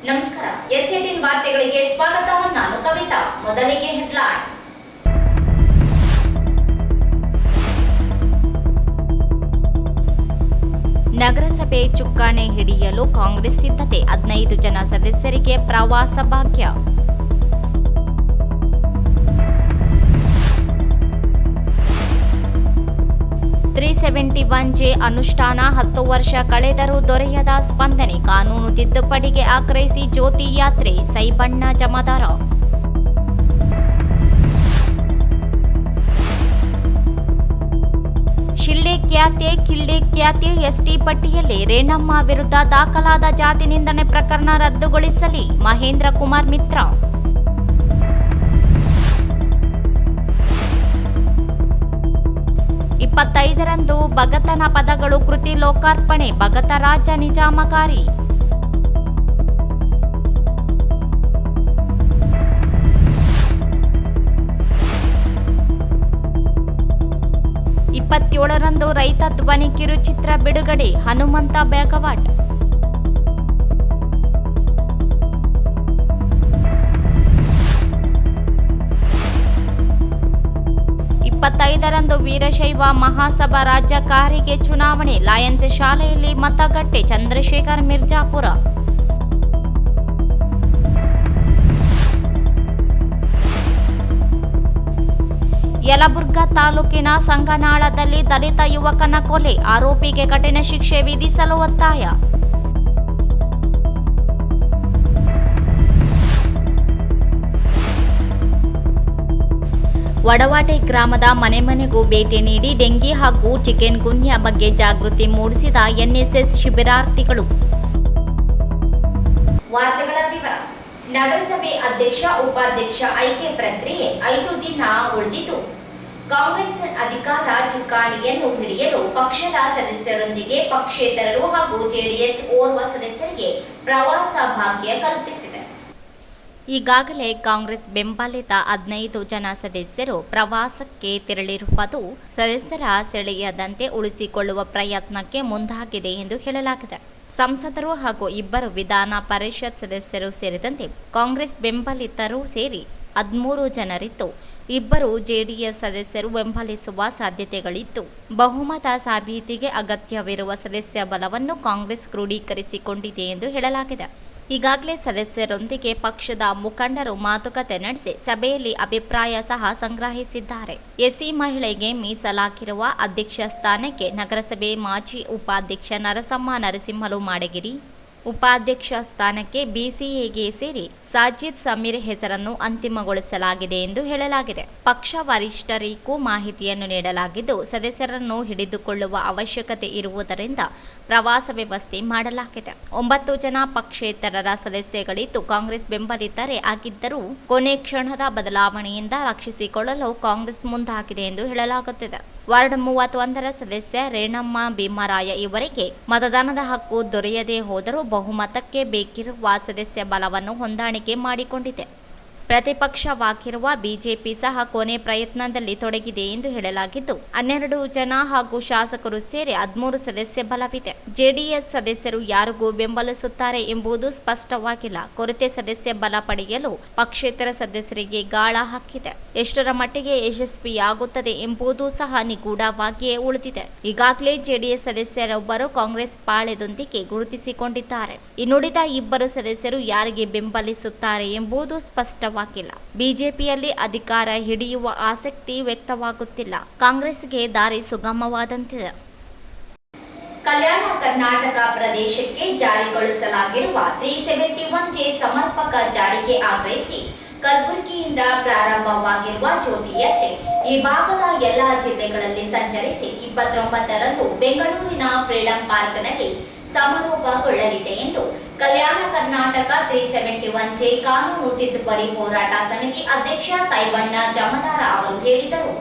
ನಮಸ್ಕಾರ. ಎಸ್18 ವಾರ್ತೆಗಳಿಗೆ ಸ್ವಾಗತ. ನಾನು ಕವಿತಾ. ಮೊದಲಿಗೆ ಹೆಡ್ಲೈನ್ಸ್. ನಗರಸಭೆ ಚುಕ್ಕಾಣಿ ಹಿಡಿಯಲು ಕಾಂಗ್ರೆಸ್ ಸಿದ್ಧತೆ. 15 ಜನ ಸದಸ್ಯರಿಗೆ ಪ್ರವಾಸ ಭಾಗ್ಯ. $371 ಅನುಷ್ಠಾನ 10 ವರ್ಷ ಕಳೆದರೂ ದೊರೆಯದ ಸ್ಪಂದನೆ. ಕಾನೂನು ತಿದ್ದುಪಡಿಗೆ ಆಗ್ರಹಿಸಿ ಜ್ಯೋತಿ ಯಾತ್ರೆ. ಸೈಬಣ್ಣ ಜಮಾದಾರ. ಶಿಳ್ಳೆ ಖ್ಯಾತೆ ಕಿಳ್ಳೆ ಖ್ಯಾತೆ. ಎಸ್ಟಿ ಪಟ್ಟಿಯಲ್ಲಿ ರೇಣಮ್ಮ ವಿರುದ್ಧ ದಾಖಲಾದ ಜಾತಿ ನಿಂದನೆ ಪ್ರಕರಣ ರದ್ದುಗೊಳಿಸಲಿ ಮಹೇಂದ್ರ ಕುಮಾರ್ ಮಿತ್ರ. 25ರಂದು ಭಗತನ ಪದಗಳು ಕೃತಿ ಲೋಕಾರ್ಪಣೆ. ಭಗತ ರಾಜ ನಿಜಾಮಕಾರಿ. ರಂದು ರೈತ ಧ್ವನಿ ಕಿರುಚಿತ್ರ ಬಿಡುಗಡೆ. ಹನುಮಂತ ಬೇಗವಾಟ್. ರಂದು ವೀರಶೈವ ಮಹಾಸಭಾ ರಾಜ್ಯ ಕಾರಿಗೆ ಚುನಾವಣೆ. ಲಯನ್ಸ್ ಶಾಲೆಯಲ್ಲಿ ಮತಗಟ್ಟೆ. ಚಂದ್ರಶೇಖರ್ ಮಿರ್ಜಾಪುರ. ಯಲಬುರ್ಗಾ ತಾಲೂಕಿನ ಸಂಗನಾಳದಲ್ಲಿ ದಲಿತ ಯುವಕನ ಕೊಲೆ. ಆರೋಪಿಗೆ ಕಠಿಣ ಶಿಕ್ಷೆ ವಿಧಿಸಲು ಒತ್ತಾಯ. ವಡವಾಟೆ ಗ್ರಾಮದ ಮನೆ ಮನೆಗೂ ಭೇಟಿ ನೀಡಿ ಡೆಂಗಿ ಹಾಗೂ ಚಿಕನ್ ಗುನ್ಯಾ ಬಗ್ಗೆ ಜಾಗೃತಿ ಮೂಡಿಸಿದ ಎನ್ಎಸ್ಎಸ್ ಶಿಬಿರಾರ್ಥಿಗಳು. ವಾರ್ತೆಗಳ ವಿವರ. ನಗರಸಭೆ ಅಧ್ಯಕ್ಷ ಉಪಾಧ್ಯಕ್ಷ ಆಯ್ಕೆ ಪ್ರಕ್ರಿಯೆ 5 ದಿನ ಉಳಿದಿದ್ದು, ಕಾಂಗ್ರೆಸ್ ಅಧಿಕಾರ ಚುಕ್ಕಾಣಿಯನ್ನು ಹಿಡಿಯಲು ಪಕ್ಷದ ಸದಸ್ಯರೊಂದಿಗೆ ಪಕ್ಷೇತರರು ಹಾಗೂ ಜೆಡಿಎಸ್ ಓರ್ವ ಸದಸ್ಯರಿಗೆ ಪ್ರವಾಸ ಭಾಗ್ಯ ಕಲ್ಪಿಸಿದೆ. ಈಗಾಗಲೇ ಕಾಂಗ್ರೆಸ್ ಬೆಂಬಲಿತ 15 ಜನ ಸದಸ್ಯರು ಪ್ರವಾಸಕ್ಕೆ ತೆರಳಿರುವುದು ಸದಸ್ಯರ ಸೆಳೆಯದಂತೆ ಉಳಿಸಿಕೊಳ್ಳುವ ಪ್ರಯತ್ನಕ್ಕೆ ಮುಂದಾಗಿದೆ ಎಂದು ಹೇಳಲಾಗಿದೆ. ಸಂಸದರು ಹಾಗೂ 2 ವಿಧಾನ ಪರಿಷತ್ ಸದಸ್ಯರು ಸೇರಿದಂತೆ ಕಾಂಗ್ರೆಸ್ ಬೆಂಬಲಿತರು ಸೇರಿ 13 ಜನರಿದ್ದು, 2 ಜೆಡಿಎಸ್ ಸದಸ್ಯರು ಬೆಂಬಲಿಸುವ ಸಾಧ್ಯತೆಗಳಿದ್ದು, ಬಹುಮತ ಸಾಬೀತಿಗೆ ಅಗತ್ಯವಿರುವ ಸದಸ್ಯ ಬಲವನ್ನು ಕಾಂಗ್ರೆಸ್ ಕ್ರೋಢೀಕರಿಸಿಕೊಂಡಿದೆ ಎಂದು ಹೇಳಲಾಗಿದೆ. ಈಗಾಗಲೇ ಸದಸ್ಯರೊಂದಿಗೆ ಪಕ್ಷದ ಮುಖಂಡರು ಮಾತುಕತೆ ನಡೆಸಿ ಸಭೆಯಲ್ಲಿ ಅಭಿಪ್ರಾಯ ಸಹ ಸಂಗ್ರಹಿಸಿದ್ದಾರೆ. ಎಸ್ಸಿ ಮಹಿಳೆಗೆ ಮೀಸಲಾಗಿರುವ ಅಧ್ಯಕ್ಷ ಸ್ಥಾನಕ್ಕೆ ನಗರಸಭೆ ಮಾಜಿ ಉಪಾಧ್ಯಕ್ಷ ನರಸಮ್ಮ ನರಸಿಂಹಲು ಮಾಡಗಿರಿ, ಉಪಾಧ್ಯಕ್ಷ ಸ್ಥಾನಕ್ಕೆ ಬಿಸಿಎಗೆ ಸೇರಿ ಸಾಜಿದ್ ಸಮೀರ್ ಹೆಸರನ್ನು ಅಂತಿಮಗೊಳಿಸಲಾಗಿದೆ ಎಂದು ಹೇಳಲಾಗಿದೆ. ಪಕ್ಷ ವರಿಷ್ಠರಿಗೂ ಮಾಹಿತಿಯನ್ನು ನೀಡಲಾಗಿದ್ದು, ಸದಸ್ಯರನ್ನು ಹಿಡಿದುಕೊಳ್ಳುವ ಅವಶ್ಯಕತೆ ಇರುವುದರಿಂದ ಪ್ರವಾಸ ವ್ಯವಸ್ಥೆ ಮಾಡಲಾಗಿದೆ. 9 ಜನ ಪಕ್ಷೇತರರ ಸದಸ್ಯಗಳಿದ್ದು, ಕಾಂಗ್ರೆಸ್ ಬೆಂಬಲಿತರೇ ಆಗಿದ್ದರೂ ಕೊನೆ ಕ್ಷಣದ ಬದಲಾವಣೆಯಿಂದ ರಕ್ಷಿಸಿಕೊಳ್ಳಲು ಕಾಂಗ್ರೆಸ್ ಮುಂದಾಗಿದೆ ಎಂದು ಹೇಳಲಾಗುತ್ತಿದೆ. ವಾರ್ಡ್ 31ರ ಸದಸ್ಯ ರೇಣಮ್ಮ ಭೀಮರಾಯ ಇವರಿಗೆ ಮತದಾನದ ಹಕ್ಕು ದೊರೆಯದೇ ಹೋದರೂ ಬಹುಮತಕ್ಕೆ ಬೇಕಿರುವ ಸದಸ್ಯ ಬಲವನ್ನು ಹೊಂದಾಣಿಕೆ ಮಾಡಿಕೊಂಡಿದೆ. ಪ್ರತಿಪಕ್ಷವಾಗಿರುವ ಬಿಜೆಪಿ ಸಹ ಕೊನೆ ಪ್ರಯತ್ನದಲ್ಲಿ ತೊಡಗಿದೆ ಎಂದು ಹೇಳಲಾಗಿದ್ದು, 12 ಜನ ಹಾಗೂ ಶಾಸಕರು ಸೇರಿ 13 ಸದಸ್ಯ ಬಲವಿದೆ. ಜೆಡಿಎಸ್ ಸದಸ್ಯರು ಯಾರಿಗೂ ಬೆಂಬಲಿಸುತ್ತಾರೆ ಎಂಬುದು ಸ್ಪಷ್ಟವಾಗಿಲ್ಲ. ಕೊರತೆ ಸದಸ್ಯ ಬಲ ಪಡೆಯಲು ಪಕ್ಷೇತರ ಸದಸ್ಯರಿಗೆ ಗಾಳ ಹಾಕಿದೆ. ಎಷ್ಟರ ಮಟ್ಟಿಗೆ ಯಶಸ್ವಿಯಾಗುತ್ತದೆ ಎಂಬುದು ಸಹ ನಿಗೂಢವಾಗಿಯೇ ಉಳಿದಿದೆ. ಈಗಾಗಲೇ ಜೆಡಿಎಸ್ ಸದಸ್ಯರೊಬ್ಬರು ಕಾಂಗ್ರೆಸ್ ಪಾಳೆಯದೊಂದಿಗೆ ಗುರುತಿಸಿಕೊಂಡಿದ್ದಾರೆ. ಇನ್ನುಳಿದ 2 ಸದಸ್ಯರು ಯಾರಿಗೆ ಬೆಂಬಲಿಸುತ್ತಾರೆ ಎಂಬುದು ಸ್ಪಷ್ಟವಾಗಿಲ್ಲ. ಬಿಜೆಪಿಯಲ್ಲಿ ಅಧಿಕಾರ ಹಿಡಿಯುವ ಆಸಕ್ತಿ ವ್ಯಕ್ತವಾಗುತ್ತಿಲ್ಲ. ಕಾಂಗ್ರೆಸ್ಗೆ ದಾರಿ ಸುಗಮವಾದಂತಿದೆ. ಕಲ್ಯಾಣ ಕರ್ನಾಟಕ ಪ್ರದೇಶಕ್ಕೆ ಜಾರಿಗೊಳಿಸಲಾಗಿರುವ 371 ಸಮರ್ಪಕ ಜಾರಿಗೆ ಆಗ್ರಹಿಸಿ ಕಲಬುರಗಿಯಿಂದ ಪ್ರಾರಂಭವಾಗಿರುವ ಜ್ಯೋತಿ ಯಾತ್ರೆ ಈ ಭಾಗದ ಎಲ್ಲಾ ಜಿಲ್ಲೆಗಳಲ್ಲಿ ಸಂಚರಿಸಿ 29ರಂದು ಬೆಂಗಳೂರಿನ ಫ್ರೀಡಂ ಪಾರ್ಕ್ನಲ್ಲಿ ಸಮಾರೋಪಗೊಳ್ಳಲಿದೆ ಎಂದು ಕಲ್ಯಾಣ ಕರ್ನಾಟಕ 371 ಕಾನೂನು ತಿದ್ದುಪಡಿ ಹೋರಾಟ ಸಮಿತಿ ಅಧ್ಯಕ್ಷ ಸೈಬಣ್ಣ ಜಮಾದಾರ ಅವರು ಹೇಳಿದರು.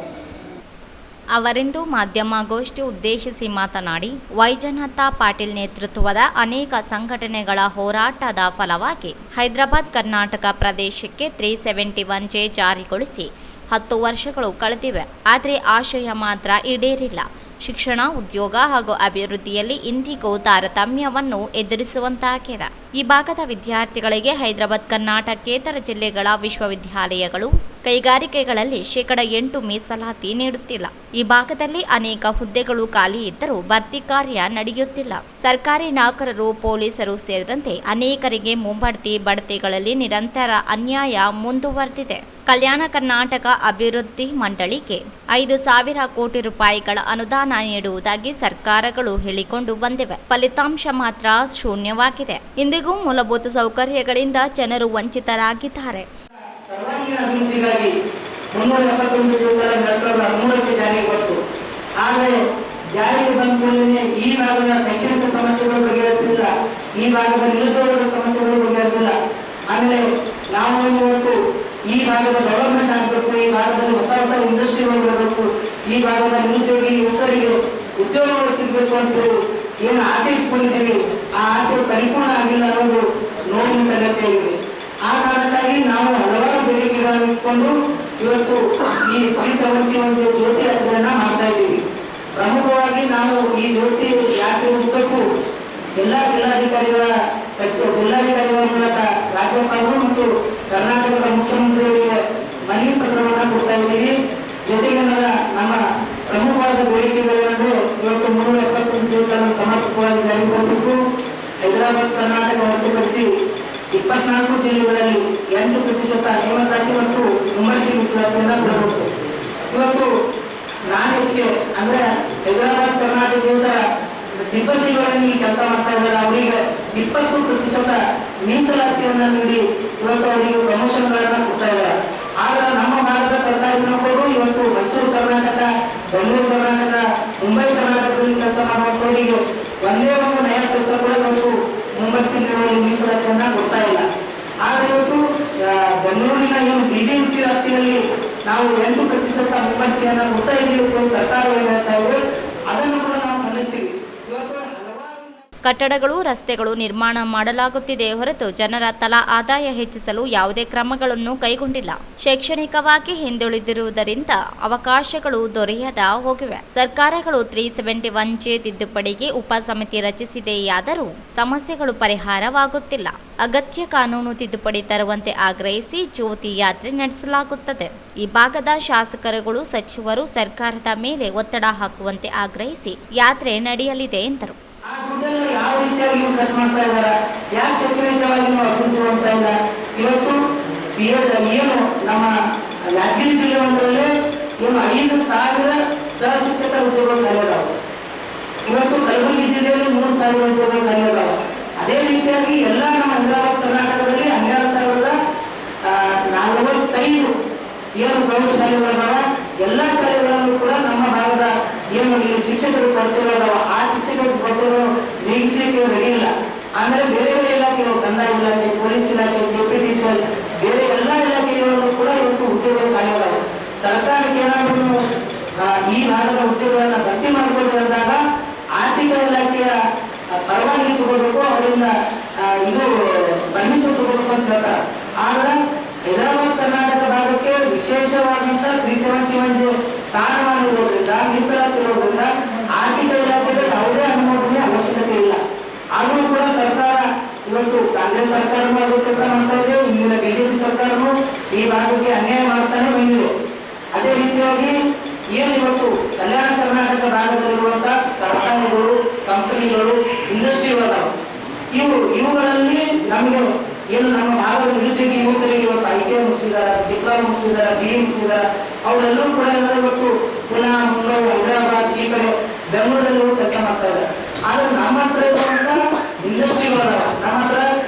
ಅವರಿಂದು ಮಾಧ್ಯಮಗೋಷ್ಠಿ ಉದ್ದೇಶಿಸಿ ಮಾತನಾಡಿ, ವೈಜನಾಥ ಪಾಟೀಲ್ ನೇತೃತ್ವದ ಅನೇಕ ಸಂಘಟನೆಗಳ ಹೋರಾಟದ ಫಲವಾಗಿ ಹೈದರಾಬಾದ್ ಕರ್ನಾಟಕ ಪ್ರದೇಶಕ್ಕೆ 371 ಜಾರಿಗೊಳಿಸಿ 10 ವರ್ಷಗಳು ಕಳೆದಿವೆ. ಆದರೆ ಆಶಯ ಮಾತ್ರ ಈಡೇರಿಲ್ಲ. ಶಿಕ್ಷಣ, ಉದ್ಯೋಗ ಹಾಗೂ ಅಭಿವೃದ್ಧಿಯಲ್ಲಿ ಇಂದಿಗೂ ತಾರತಮ್ಯವನ್ನು ಎದುರಿಸುವಂತಾಗಿದೆ. ಈ ಭಾಗದ ವಿದ್ಯಾರ್ಥಿಗಳಿಗೆ ಹೈದರಾಬಾದ್ ಕರ್ನಾಟಕೇತರ ಜಿಲ್ಲೆಗಳ ವಿಶ್ವವಿದ್ಯಾಲಯಗಳು ಕೈಗಾರಿಕೆಗಳಲ್ಲಿ 8% ಮೀಸಲಾತಿ ನೀಡುತ್ತಿಲ್ಲ. ಈ ಭಾಗದಲ್ಲಿ ಅನೇಕ ಹುದ್ದೆಗಳು ಖಾಲಿ ಇದ್ದರೂ ಭರ್ತಿ ಕಾರ್ಯ ನಡೆಯುತ್ತಿಲ್ಲ. ಸರ್ಕಾರಿ ನೌಕರರು, ಪೊಲೀಸರು ಸೇರಿದಂತೆ ಅನೇಕರಿಗೆ ಮುಂಬಡ್ತಿ ಬಡ್ತಿಗಳಲ್ಲಿ ನಿರಂತರ ಅನ್ಯಾಯ ಮುಂದುವರೆದಿದೆ. ಕಲ್ಯಾಣ ಕರ್ನಾಟಕ ಅಭಿವೃದ್ಧಿ ಮಂಡಳಿಗೆ 5,000 ಕೋಟಿ ರೂಪಾಯಿಗಳ ಅನುದಾನ ನೀಡುವುದಾಗಿ ಸರ್ಕಾರಗಳು ಹೇಳಿಕೊಂಡು ಬಂದಿವೆ. ಫಲಿತಾಂಶ ಮಾತ್ರ ಶೂನ್ಯವಾಗಿದೆ. ಇಂದಿಗೂ ಮೂಲಭೂತ ಸೌಕರ್ಯಗಳಿಂದ ಜನರು ವಂಚಿತರಾಗಿದ್ದಾರೆ. ಸರ್ವಾಂಗೀಣ ಅಭಿವೃದ್ಧಿಗಾಗಿ 371 ಜೂನ್ 2013ಕ್ಕೆ ಜಾರಿಗೆ ಬಂತು. ಆದರೆ ಜಾರಿಗೆ ಬಂದ ಕೂಡಲೇ ಈ ಭಾಗದ ಶೈಕ್ಷಣಿಕ ಸಮಸ್ಯೆಗಳು ಬಗೆಹರಿಸಲಿಲ್ಲ, ಈ ಭಾಗದ ನಿರುದ್ಯೋಗದ ಸಮಸ್ಯೆಗಳು ಬಗೆಹರಿಸಿಲ್ಲ. ಆಮೇಲೆ ನಾವು ಇವತ್ತು ಈ ಭಾಗದ ಡೆವಲಪ್ಮೆಂಟ್ ಆಗಬೇಕು, ಈ ಭಾಗದಲ್ಲಿ ಹೊಸ ಹೊಸ ಇಂಡಸ್ಟ್ರಿಗಳು ಬರಬೇಕು, ಈ ಭಾಗದ ನಿರುದ್ಯೋಗಿ ಯುವಕರಿಗೆ ಉದ್ಯೋಗಗಳು ಸಿಗಬೇಕು ಅಂತೇಳಿ ಏನು ಆಸೆ ಇಟ್ಕೊಂಡಿದ್ದೀವಿ, ಆ ಆಸೆ ಪರಿಪೂರ್ಣ ಆಗಿಲ್ಲ ಅನ್ನೋದು ನೋವಿನ ಸಂಗತಿಯಾಗಿದೆ. ಆ ಕಾರಣಕ್ಕಾಗಿ ನಾವು ಹಲವಾರು ಬೇಡಿಕೆಗಳನ್ನು ಇಟ್ಕೊಂಡು ಇವತ್ತು ಈ 371 ಜ್ಯೋತಿ ಯಾತ್ರೆಯನ್ನ ಮಾಡ್ತಾ ಇದ್ದೀವಿ. ಪ್ರಮುಖವಾಗಿ ನಾವು ಈ ಜ್ಯೋತಿ ಯಾತ್ರೆ ಉದ್ದಕ್ಕೂ ಎಲ್ಲಾ ಜಿಲ್ಲಾಧಿಕಾರಿಗಳ ಮೂಲಕ ರಾಜ್ಯಪಾಲರು ಮತ್ತು ಕರ್ನಾಟಕದ ಮುಖ್ಯಮಂತ್ರಿಯವರಿಗೆ ಮನವಿ ಪತ್ರವನ್ನು ಕೊಡ್ತಾ ಇದ್ದೀವಿ. ಜೊತೆಗೆ ನಮ್ಮ ಪ್ರಮುಖವಾದ ಬೇಡಿಕೆಗಳೇನೆಂದ್ರೆ ಇವತ್ತು 371 ಜ್ಯೋತಿಯನ್ನು ಸಮರ್ಪಕವಾಗಿ ಜಾರಿಗೆ ಬರಬೇಕು. ಹೈದರಾಬಾದ್ ಕರ್ನಾಟಕ ಹೊರತುಪಡಿಸಿ 24 ಜಿಲ್ಲೆಗಳಲ್ಲಿ 8% ನೇಮಕಾತಿ ಮತ್ತು ಮುಂಬಡ್ತಿ ಮೀಸಲಾತಿಯನ್ನು ಕೊಡಬೇಕು. ಇವತ್ತು ಹೆಚ್ಚಿಗೆ ಅಂದ್ರೆ ಹೈದರಾಬಾದ್ ಕರ್ನಾಟಕದಿಂದ ಸಿಬ್ಬಂದಿಗಳನ್ನು ಕೆಲಸ ಮಾಡ್ತಾ ಇದ್ದಾರೆ, ಅವರಿಗೆ 20% ಮೀಸಲಾತಿಯನ್ನು ನೀಡಿ ಇವತ್ತು ಅವರಿಗೆ ಪ್ರಮೋಷನ್ಗಳನ್ನ ಕೊಡ್ತಾ ಇದ್ದಾರೆ. ಆದ್ರೆ ನಮ್ಮ ಭಾರತ ಸರ್ಕಾರಿ ನೌಕರರು ಇವತ್ತು ಮೈಸೂರು ಕರ್ನಾಟಕ, ಬೆಂಗಳೂರು ಕರ್ನಾಟಕ, ಮುಂಬೈ ಕರ್ನಾಟಕದಲ್ಲಿ ಕೆಲಸ ಮಾಡುವವರಿಗೆ ಒಂದೇ ಒಂದು ನಯ ಕೆಲಸ ಕೂಡ ಇವತ್ತು ಮುಂಬಡ್ತಿ ನೀಡುವ ಮೀಸಲಾತಿಯನ್ನ ಕೊಡ್ತಾ ಇಲ್ಲ. ಆದ್ರೆ ಇವತ್ತು ಬೆಂಗಳೂರಿನ ಏನು BDMT ವ್ಯಾಪ್ತಿಯಲ್ಲಿ ನಾವು 8% ಮುಂಬಡ್ತಿಯನ್ನ ಕೊಡ್ತಾ ಇದ್ದೀವಿ, ಸರ್ಕಾರ ಏನು ಹೇಳ್ತಾ ಇದೆ ಅದನ್ನು ಕೂಡ ನಾವು ಖಂಡಿಸ್ತೀವಿ. ಇವತ್ತು ಕಟ್ಟಡಗಳು, ರಸ್ತೆಗಳು ನಿರ್ಮಾಣ ಮಾಡಲಾಗುತ್ತಿದೆ ಹೊರತು ಜನರ ತಲಾ ಆದಾಯ ಹೆಚ್ಚಿಸಲು ಯಾವುದೇ ಕ್ರಮಗಳನ್ನು ಕೈಗೊಂಡಿಲ್ಲ. ಶೈಕ್ಷಣಿಕವಾಗಿ ಹಿಂದುಳಿದಿರುವುದರಿಂದ ಅವಕಾಶಗಳು ದೊರೆಯದ ಹೋಗಿವೆ. ಸರ್ಕಾರಗಳು 371 ತಿದ್ದುಪಡಿಗೆ ಉಪಸಮಿತಿ ರಚಿಸಿದೆಯಾದರೂ ಸಮಸ್ಯೆಗಳು ಪರಿಹಾರವಾಗುತ್ತಿಲ್ಲ. ಅಗತ್ಯ ಕಾನೂನು ತಿದ್ದುಪಡಿ ತರುವಂತೆ ಆಗ್ರಹಿಸಿ ಜ್ಯೋತಿ ಯಾತ್ರೆ ನಡೆಸಲಾಗುತ್ತದೆ. ಈ ಭಾಗದ ಶಾಸಕರುಗಳು, ಸಚಿವರು ಸರ್ಕಾರದ ಮೇಲೆ ಒತ್ತಡ ಹಾಕುವಂತೆ ಆಗ್ರಹಿಸಿ ಯಾತ್ರೆ ನಡೆಯಲಿದೆ ಎಂದರು. ಆ ದುಡ್ಡನ್ನು ಯಾವ ರೀತಿಯಾಗಿ ಖರ್ಚು ಮಾಡ್ತಾ ಇದ್ದಾರೆ, ಯಾಕೆ ಶೈಕ್ಷಣಿಕವಾಗಿ ನಾವು ಅಭಿವೃದ್ಧಿ ಮಾಡ್ತಾ ಇಲ್ಲ. ಇವತ್ತು ಏನು ನಮ್ಮ ಯಾದಗಿರಿ ಜಿಲ್ಲೆ ಒಂದರಲ್ಲೇ ಏನು 5,000 ಸಹಶಿಕ್ಷಕ ಉದ್ಯೋಗಗಳು ಖಾಲಿಯಾದವು. ಇವತ್ತು ಕಲಬುರಗಿ ಜಿಲ್ಲೆಯಲ್ಲಿ 3,000 ಉದ್ಯೋಗಗಳು ಖಾಲಿಯಾದವು. ಅದೇ ರೀತಿಯಾಗಿ ಎಲ್ಲ ನಮ್ಮ ಹೈದರಾಬಾದ್ ಕರ್ನಾಟಕದಲ್ಲಿ 12,045 ಏನು ಪ್ರೌಢಶಾಲೆಗಳದಾವ, ಎಲ್ಲ ಶಾಲೆಗಳಲ್ಲೂ ಕೂಡ ನಮ್ಮ ಭಾಗದ ಏನು ಇಲ್ಲಿ ಶಿಕ್ಷಕರು ಕೊರತೆಗಳದಾವ, ಆ ಶಿಕ್ಷಕರು ಕೊರತೆಗಳು ನೀಗಿಸಲಿಕ್ಕೆ ರೆಡಿ ಇಲ್ಲ. ಆಮೇಲೆ ಬೇರೆ ಬೇರೆ ಇಲಾಖೆಗಳು, ಕಂದಾಯ ಇಲಾಖೆ, ಪೊಲೀಸ್ ಇಲಾಖೆ, KPTCL, ಬೇರೆ ಎಲ್ಲ ಇಲಾಖೆಗಳಲ್ಲೂ ಕೂಡ ಇವತ್ತು ಉದ್ಯೋಗಗಳು ಖಾಲಿಯಾದವು. ಸರ್ಕಾರಕ್ಕೆ ಏನಾದರೂ ಈ ಭಾಗದ ಉದ್ಯೋಗಗಳನ್ನ ಭರ್ತಿ ಮಾಡಿಕೊಂಡು ಅಂದಾಗ ಆರ್ಥಿಕ ಇಲಾಖೆಯ ಪರವಾಗಿ ತಗೋಬೇಕು, ಅವರಿಂದ ಇದು ಪರ್ಮಿಷನ್ ತಗೋಬೇಕು ಅಂತ ಹೇಳ್ತಾರೆ. ಆದ್ರೆ ಹೈದರಾಬಾದ್ ಕರ್ನಾಟಕ ಭಾಗಕ್ಕೆ ವಿಶೇಷವಾದಂತ 371 ಸ್ಥಾನಮಾನ ಇರೋದ್ರಿಂದ, ಮೀಸಲಾತಿ ಇರೋದ್ರಿಂದ ಆರ್ಥಿಕ ಇಲಾಖೆಗೆ ಯಾವುದೇ ಅನುಮೋದನೆ ಅವಶ್ಯಕತೆ ಇಲ್ಲ. ಆದರೂ ಕೂಡ ಸರ್ಕಾರ ಇವತ್ತು ಕಾಂಗ್ರೆಸ್ ಸರ್ಕಾರನೂ ಅದೇ ಕೆಲಸ ಮಾಡ್ತಾ ಇದೆ, ಇಂದಿನ BJP ಸರ್ಕಾರನೂ ಈ ಭಾಗಕ್ಕೆ ಅನ್ಯಾಯ ಮಾಡ್ತಾನೆ ಬಂದಿದೆ. ಅದೇ ರೀತಿಯಾಗಿ ಏನು ಇವತ್ತು ಕಲ್ಯಾಣ ಕರ್ನಾಟಕ ಭಾಗದಲ್ಲಿರುವಂತಹ ಕಾರ್ಖಾನೆಗಳು, ಕಂಪನಿಗಳು, ಇಂಡಸ್ಟ್ರಿಗಳದಾವ, ಇವುಗಳಲ್ಲಿ ನಮಗೆ ಏನು ನಮ್ಮ ಭಾಗದ ನಿರುದ್ಯೋಗಿ ಯುವಕರಿಗೆ ಇವತ್ತು ITI ಮುಗಿಸಿದಾರ, ಡಿಪ್ಲೊಮಾ ಮುಗಿಸಿದಾರ, BE ಮುಗಿಸಿದಾರ, ಅವರೆಲ್ಲರೂ ಕೂಡ ಇವತ್ತು ಪುನಃ ಮುಂಬೈ, ಹೈದರಾಬಾದ್, ಈ ಕಡೆ ಬೆಂಗಳೂರಲ್ಲೂ ಕೆಲಸ ಮಾಡ್ತಾ ಇದ್ದಾರೆ. ಆದ್ರೆ ನಮ್ಮ ಹತ್ರ ಇರುವಂತ ಇಂಡಸ್ಟ್ರಿಗಳದಾವ, ನಮ್ಮ ಹತ್ರ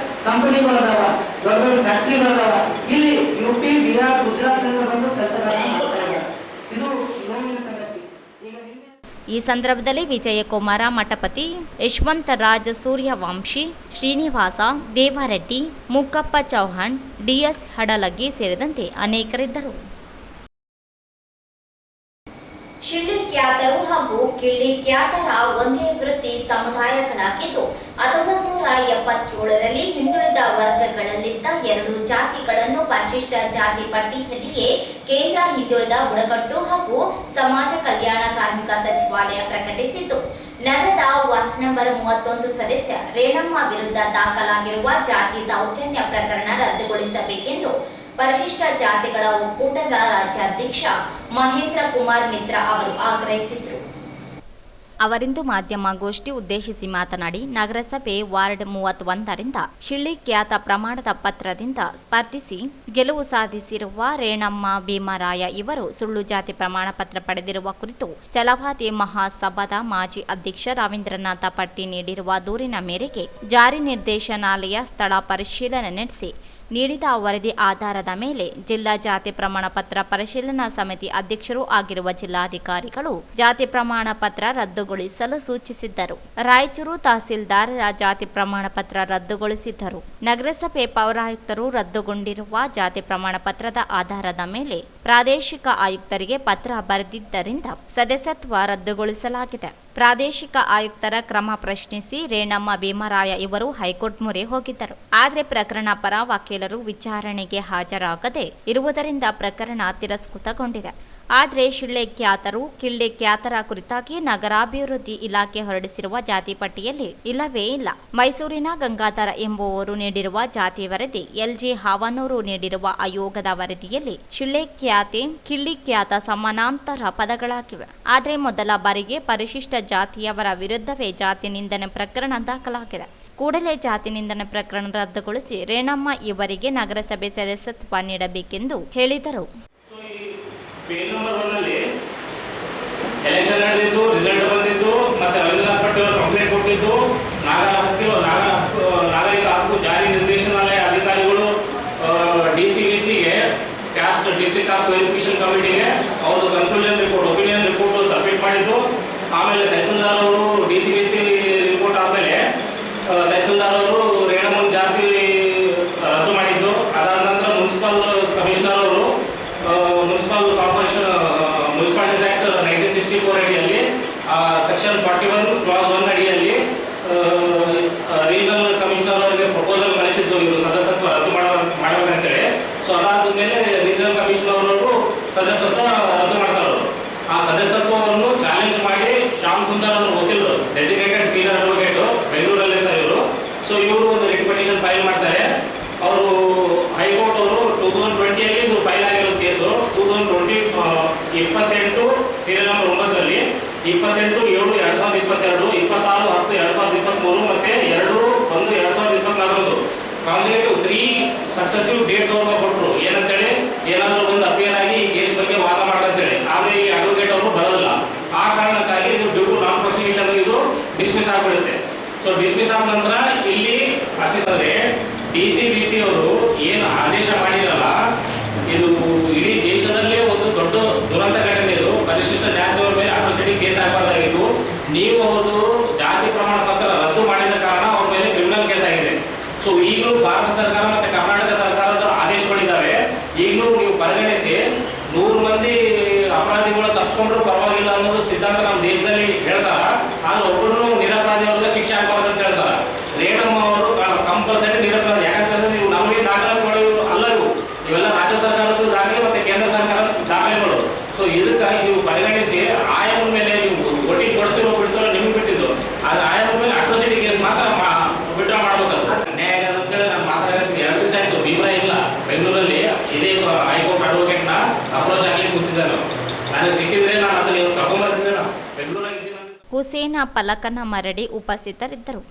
ಕಂಪನಿಗಳದಾವ, ದೊಡ್ಡ ದೊಡ್ಡ ಫ್ಯಾಕ್ಟ್ರಿಗಳದಾವ, ಇಲ್ಲಿ UP, ಬಿಹಾರ್, ಗುಜರಾತ್ ಬಂದು ಕೆಲಸಗಳನ್ನ ಮಾಡ್ತಾ ಇದ್ದಾರೆ. ಇದು ನೋವಿನ ಸಂಗತಿ. ಈ ಸಂದರ್ಭದಲ್ಲಿ ವಿಜಯಕುಮಾರ ಮಠಪತಿ, ಯಶವಂತ ರಾಜ್ ಸೂರ್ಯವಂಶಿ, ಶ್ರೀನಿವಾಸ ದೇವರೆಡ್ಡಿ, ಮುಕ್ಕಪ್ಪ ಚೌಹಾಣ್, DS ಹಡಲಗಿ ಸೇರಿದಂತೆ ಅನೇಕರಿದ್ದರು. ಶಿಳ್ಳಿ ಖ್ಯಾತರು ಹಾಗೂ ಕಿಳ್ಳಿ ಖ್ಯಾತರ ಒಂದೇ ವೃತ್ತಿ ಸಮುದಾಯಗಳಾಗಿದ್ದು 1977ರಲ್ಲಿ ಹಿಂದುಳಿದ ವರ್ಗಗಳಲ್ಲಿದ್ದ 2 ಜಾತಿಗಳನ್ನು ಪರಿಶಿಷ್ಟ ಜಾತಿ ಪಟ್ಟಿಯಲ್ಲಿಯೇ ಕೇಂದ್ರ ಹಿಂದುಳಿದ ಬುಡಕಟ್ಟು ಹಾಗೂ ಸಮಾಜ ಕಲ್ಯಾಣ ಕಾರ್ಮಿಕ ಸಚಿವಾಲಯ ಪ್ರಕಟಿಸಿದ್ದು, ನಗರದ ವಾರ್ಡ್ ನಂಬರ್ 31 ಸದಸ್ಯ ರೇಣಮ್ಮ ವಿರುದ್ಧ ದಾಖಲಾಗಿರುವ ಜಾತಿ ದೌರ್ಜನ್ಯ ಪ್ರಕರಣ ರದ್ದುಗೊಳಿಸಬೇಕೆಂದು ಪರಿಶಿಷ್ಟ ಜಾತಿಗಳ ಒಕ್ಕೂಟದ ರಾಜ್ಯಾಧ್ಯಕ್ಷ ಮಹೇಂದ್ರ ಕುಮಾರ್ ಮಿತ್ರ ಅವರು ಆಗ್ರಹಿಸಿದರು. ಅವರಿಂದು ಮಾಧ್ಯಮಗೋಷ್ಠಿ ಉದ್ದೇಶಿಸಿ ಮಾತನಾಡಿ, ನಗರಸಭೆ ವಾರ್ಡ್ 31ರಿಂದ ಶಿಳ್ಳಿ ಖ್ಯಾತ ಪ್ರಮಾಣದ ಪತ್ರದಿಂದ ಸ್ಪರ್ಧಿಸಿ ಗೆಲುವು ಸಾಧಿಸಿರುವ ರೇಣಮ್ಮ ಭೀಮರಾಯ ಇವರು ಸುಳ್ಳು ಜಾತಿ ಪ್ರಮಾಣ ಪತ್ರ ಪಡೆದಿರುವ ಕುರಿತು ಛಲವಾದಿ ಮಹಾಸಭಾದ ಮಾಜಿ ಅಧ್ಯಕ್ಷ ರವೀಂದ್ರನಾಥ ಪಟ್ಟಿ ನೀಡಿರುವ ದೂರಿನ ಮೇರೆಗೆ ಜಾರಿ ನಿರ್ದೇಶನಾಲಯ ಸ್ಥಳ ಪರಿಶೀಲನೆ ನಡೆಸಿ ನೀಡಿದ ವರದಿ ಆಧಾರದ ಮೇಲೆ ಜಿಲ್ಲಾ ಜಾತಿ ಪ್ರಮಾಣ ಪತ್ರ ಪರಿಶೀಲನಾ ಸಮಿತಿ ಅಧ್ಯಕ್ಷರೂ ಆಗಿರುವ ಜಿಲ್ಲಾಧಿಕಾರಿಗಳು ಜಾತಿ ಪ್ರಮಾಣ ಪತ್ರ ರದ್ದುಗೊಳಿಸಲು ಸೂಚಿಸಿದ್ದರು. ರಾಯಚೂರು ತಹಸೀಲ್ದಾರರ ಜಾತಿ ಪ್ರಮಾಣ ಪತ್ರ ರದ್ದುಗೊಳಿಸಿದ್ದರು. ನಗರಸಭೆ ಪೌರಾಯುಕ್ತರು ರದ್ದುಗೊಂಡಿರುವ ಜಾತಿ ಪ್ರಮಾಣ ಪತ್ರದ ಆಧಾರದ ಮೇಲೆ ಪ್ರಾದೇಶಿಕ ಆಯುಕ್ತರಿಗೆ ಪತ್ರ ಬರೆದಿದ್ದರಿಂದ ಸದಸ್ಯತ್ವ ರದ್ದುಗೊಳಿಸಲಾಗಿದೆ. ಪ್ರಾದೇಶಿಕ ಆಯುಕ್ತರ ಕ್ರಮ ಪ್ರಶ್ನಿಸಿ ರೇಣಮ್ಮ ಭೀಮರಾಯ ಇವರು ಹೈಕೋರ್ಟ್ ಮೊರೆ ಹೋಗಿದ್ದರು. ಆದರೆ ಪ್ರಕರಣ ಪರ ವಕೀಲರು ವಿಚಾರಣೆಗೆ ಹಾಜರಾಗದೆ ಇರುವುದರಿಂದ ಪ್ರಕರಣ ತಿರಸ್ಕೃತಗೊಂಡಿದೆ. ಆದರೆ ಶಿಳ್ಳೆ ಖ್ಯಾತರು ಕಿಳ್ಳೆ ಖ್ಯಾತರ ಕುರಿತಾಗಿ ನಗರಾಭಿವೃದ್ಧಿ ಇಲಾಖೆ ಹೊರಡಿಸಿರುವ ಜಾತಿ ಪಟ್ಟಿಯಲ್ಲಿ ಇಲ್ಲವೇ ಇಲ್ಲ. ಮೈಸೂರಿನ ಗಂಗಾಧರ ಎಂಬುವವರು ನೀಡಿರುವ ಜಾತಿ ವರದಿ, LG ಹಾವನೂರು ನೀಡಿರುವ ಆಯೋಗದ ವರದಿಯಲ್ಲಿ ಶಿಳ್ಳೆ ಖ್ಯಾತೆ ಕಿಳ್ಳಿ ಖ್ಯಾತ ಸಮಾನಾಂತರ ಪದಗಳಾಗಿವೆ. ಆದರೆ ಮೊದಲ ಬಾರಿಗೆ ಪರಿಶಿಷ್ಟ ಜಾತಿಯವರ ವಿರುದ್ಧವೇ ಜಾತಿ ನಿಂದನೆ ಪ್ರಕರಣ ದಾಖಲಾಗಿದೆ. ಕೂಡಲೇ ಜಾತಿ ನಿಂದನೆ ಪ್ರಕರಣ ರದ್ದುಗೊಳಿಸಿ ರೇಣಮ್ಮ ಇವರಿಗೆ ನಗರಸಭೆ ಸದಸ್ಯತ್ವ ನೀಡಬೇಕೆಂದು ಹೇಳಿದರು. ಪೇಜ್ ನಂಬರ್ 1 ನಲ್ಲಿ ಎಲೆಕ್ಷನ್ ನಡೆದಿದ್ದು, ರಿಸಲ್ಟ್ ಬಂದಿದ್ದು, ಮತ್ತೆ ರವೀಂದ್ರನಾಥ್ ಪಟ್ಟಿ ಅವರು ಕಂಪ್ಲೇಂಟ್ ಕೊಟ್ಟಿದ್ದು, ನಾಗರಿಕ ಹಕ್ಕು ಜಾರಿ ನಿರ್ದೇಶನಾಲಯ ಅಧಿಕಾರಿಗಳು DCVCಗೆ ಕ್ಯಾಸ್ಟ್ ಡಿಸ್ಟ್ರಿಕ್ಟ್ ಕಾಸ್ಟ್ ವೆರಿಫಿಕೇಶನ್ ಕಮಿಟಿಗೆ ಅವ್ರದ್ದು conclusion report, opinion report submit ಮಾಡಿದ್ದು. ಆಮೇಲೆ ತಹಸೀಲ್ದಾರ್ ಅವರು DCVC ರಿಪೋರ್ಟ್ ಆದಮೇಲೆ ತಹಸೀಲ್ದಾರ್ ಅವರು ರೇಣಮ್ಮನ ಜಾತಿ ರದ್ದು ಮಾಡಿದ್ದು. ಅದಾದ ನಂತರ ಮುನ್ಸಿಪಲ್ ಕಮಿಷನರ್ ಅವರು ಮುನ್ಸಿಪಲ್ ಕಾರ್ಪೊರೇಷನ್ ಮುನ್ಸಿಪಾಲಿಟೀಸ್ ಆಕ್ಟ್ 1964 ಅಡಿಯಲ್ಲಿ ಸೆಕ್ಷನ್ 41 ಕ್ಲಾಸ್ 1 ಅಡಿಯಲ್ಲಿ ರೀಜನಲ್ ಕಮಿಷನರ್ ಅವರಿಗೆ ಪ್ರಪೋಸಲ್ ಕಳಿಸಿದ್ದು ಇವರು ಸದಸ್ಯತ್ವ ರದ್ದು ಮಾಡಬೇಕಂತೇಳಿ. ಸೊ ಅದಾದ ಮೇಲೆ ರೀಜನಲ್ ಕಮಿಷನರ್ ಅವರು ಸದಸ್ಯತ್ವ ರದ್ದು ಮಾಡ್ತಾರೆ. ಆ ಸದಸ್ಯತ್ವವನ್ನು ಚಾಲೆಂಜ್ ಮಾಡಿ ಶ್ಯಾಮ್ ಸುಂದರ್ ಅವರು ವಕೀಲರು, ಡೆಸಿಗ್ನೇಟೆಡ್ ಸೀನಿಯರ್ ಅಡ್ವೊಕೇಟ್, ಬೆಂಗಳೂರಲ್ಲಿರ್ತಾರೆ ಇವರು. ಸೊ ಇವರು ಒಂದು ರಿಟ್ ಪಿಟಿಷನ್ ಫೈಲ್ ಮಾಡ್ತಾರೆ. ಅವರು ಹೈಕೋರ್ಟ್ ಅವರು 2020 ಇದು ಫೈಲ್ ಆಗಿರೋ ಕೇಸು 2028 ಸೀರಿಯಲ್ ನಂಬರ್ 9ರಲ್ಲಿ 28/7/2022, 26/10/2023 ಮತ್ತೆ 2/1/2024 ಕಾನ್ಸಿಕ್ಯೂಟಿವ್ 3 ಸಕ್ಸೆಸಿವ್ ಡೇಟ್ಸ್ ಅವ್ರಿಗೆ ಕೊಟ್ಟರು. ಏನಂತೇಳಿ ಏನಾದರೂ ಒಂದು ಅಪಿಯರ್ ಆಗಿ ಈ ಕೇಸ್ ಬಗ್ಗೆ ವಾದ ಮಾಡಂತೇಳಿ. ಆದರೆ ಈ ಅಡ್ವೊಕೇಟ್ ಅವರು ಬರೋದಿಲ್ಲ. ಆ ಕಾರಣಕ್ಕಾಗಿ ಇದು ಡ್ಯೂ ಟು ನಾನ್ ಪ್ರಾಸಿಕ್ಯೂಷನ್ ಇದು ಡಿಸ್ಮಿಸ್ ಆಗಿಬಿಡುತ್ತೆ. ಸೊ ಡಿಸ್ಮಿಸ್ ಆದ ನಂತರ ಇಲ್ಲಿ ಅಸಿಸ್ಟ್ ಅಂದರೆ DCVC ಅವರು ಏನು ಆದೇಶ ಮಾಡಿರಲ್ಲ, ಇದು ಇಡೀ ದೇಶದಲ್ಲೇ ಒಂದು ದೊಡ್ಡ ದುರಂತ ಘಟನೆ. ಇದು ಪರಿಶಿಷ್ಟ ಜಾತಿಯವರ ಮೇಲೆ ಅಟ್ರಾಸಿಟಿ ಕೇಸ್ ಆಗಬಾರ್ದಾಗಿತ್ತು. ನೀವು ಅವರು ಜಾತಿ ಪ್ರಮಾಣ ಪತ್ರ ರದ್ದು ಮಾಡಿದ ಕಾರಣ ಅವ್ರ ಮೇಲೆ ಕ್ರಿಮಿನಲ್ ಕೇಸ್ ಆಗಿದೆ. ಸೊ ಈಗಲೂ ಭಾರತ ಸರ್ಕಾರ ಮತ್ತು ಕರ್ನಾಟಕ ಸರ್ಕಾರದ ಆದೇಶಗಳಿದ್ದಾವೆ. ಈಗಲೂ ನೀವು ಪರಿಗಣಿಸಿ 100 ಮಂದಿ ಅಪರಾಧಿಗಳು ತಪ್ಪಿಸ್ಕೊಂಡ್ರು ಪರವಾಗಿಲ್ಲ ಅನ್ನೋದು ಸಿದ್ಧಾಂತ ನಮ್ಮ ದೇಶದಲ್ಲಿ ಹೇಳ್ತಾರ. ಆದ್ರೆ ಒಬ್ಬರು ನಿರಪರಾಧಿಯವ್ರಿಗೆ ಶಿಕ್ಷೆ ಆಗಬಾರ್ದು ಅಂತ ಹೇಳ್ತಾರೆ. ರೇಣಮ್ಮ ಅವರು ಕಂಪಲ್ಸರಿ ನಿರಪರಾಧಿ. ಯಾಕಂತಂದ್ರೆ ನೀವು ನಮಗೆ ದಾಖಲೆಗಳು ಅಲ್ಲ, ಇವೆಲ್ಲ ರಾಜ್ಯ ಸರ್ಕಾರದ ದಾಖಲೆ ಮತ್ತೆ ಕೇಂದ್ರ ಸರ್ಕಾರದ ದಾಖಲೆಗಳು. ಸೊ ಇದಕ್ಕಾಗಿ ನೀವು ಪರಿಗಣಿಸಿ ಆಯನ ಮೇಲೆ ನೀವು ಒಟ್ಟಿಗೆ ಕೊಡ್ತಿರೋ ಬಿಡ್ತಿರೋ ನಿಮ್ಗೆ ಬಿಟ್ಟಿದ್ದು. ಆದ್ರೆ ಆಯನ ಮೇಲೆ ಅಟ್ರಾಸಿಟಿ ಕೇಸ್ ಮಾತ್ರ ವಿಡ್ರಾ ಮಾಡ್ಬೇಕು. ನ್ಯಾಯ ಅಂತೇಳಿ ನಾನು ಮಾತಾಡೋದಕ್ಕೆ 2 ದಿವಸ ಆಯ್ತು. ಭೀಮರಾಯ ಇಲ್ಲ ಬೆಂಗಳೂರಲ್ಲಿ ಇದೇ ಹೈಕೋರ್ಟ್ ಅಡ್ವೊಕೇಟ್ನ ಅಪ್ರೋಚ್ ಆಗ್ಲಿಕ್ಕೆ ಕೂತಿದ್ದಾನೆ. ನನಗೆ ಸಿಕ್ಕಿದ್ರೆ ನಾನು ಅಸಲು ನೀವು ತಗೊಂಡ್ಬರ್ತಿದ್ದೆ. ಬೆಂಗಳೂರಾಗಿದ್ದೀನಿ. ಹುಸೇನ ಪಲಕನ ಮರಡಿ ಉಪಸ್ಥಿತರಿದ್ದರು.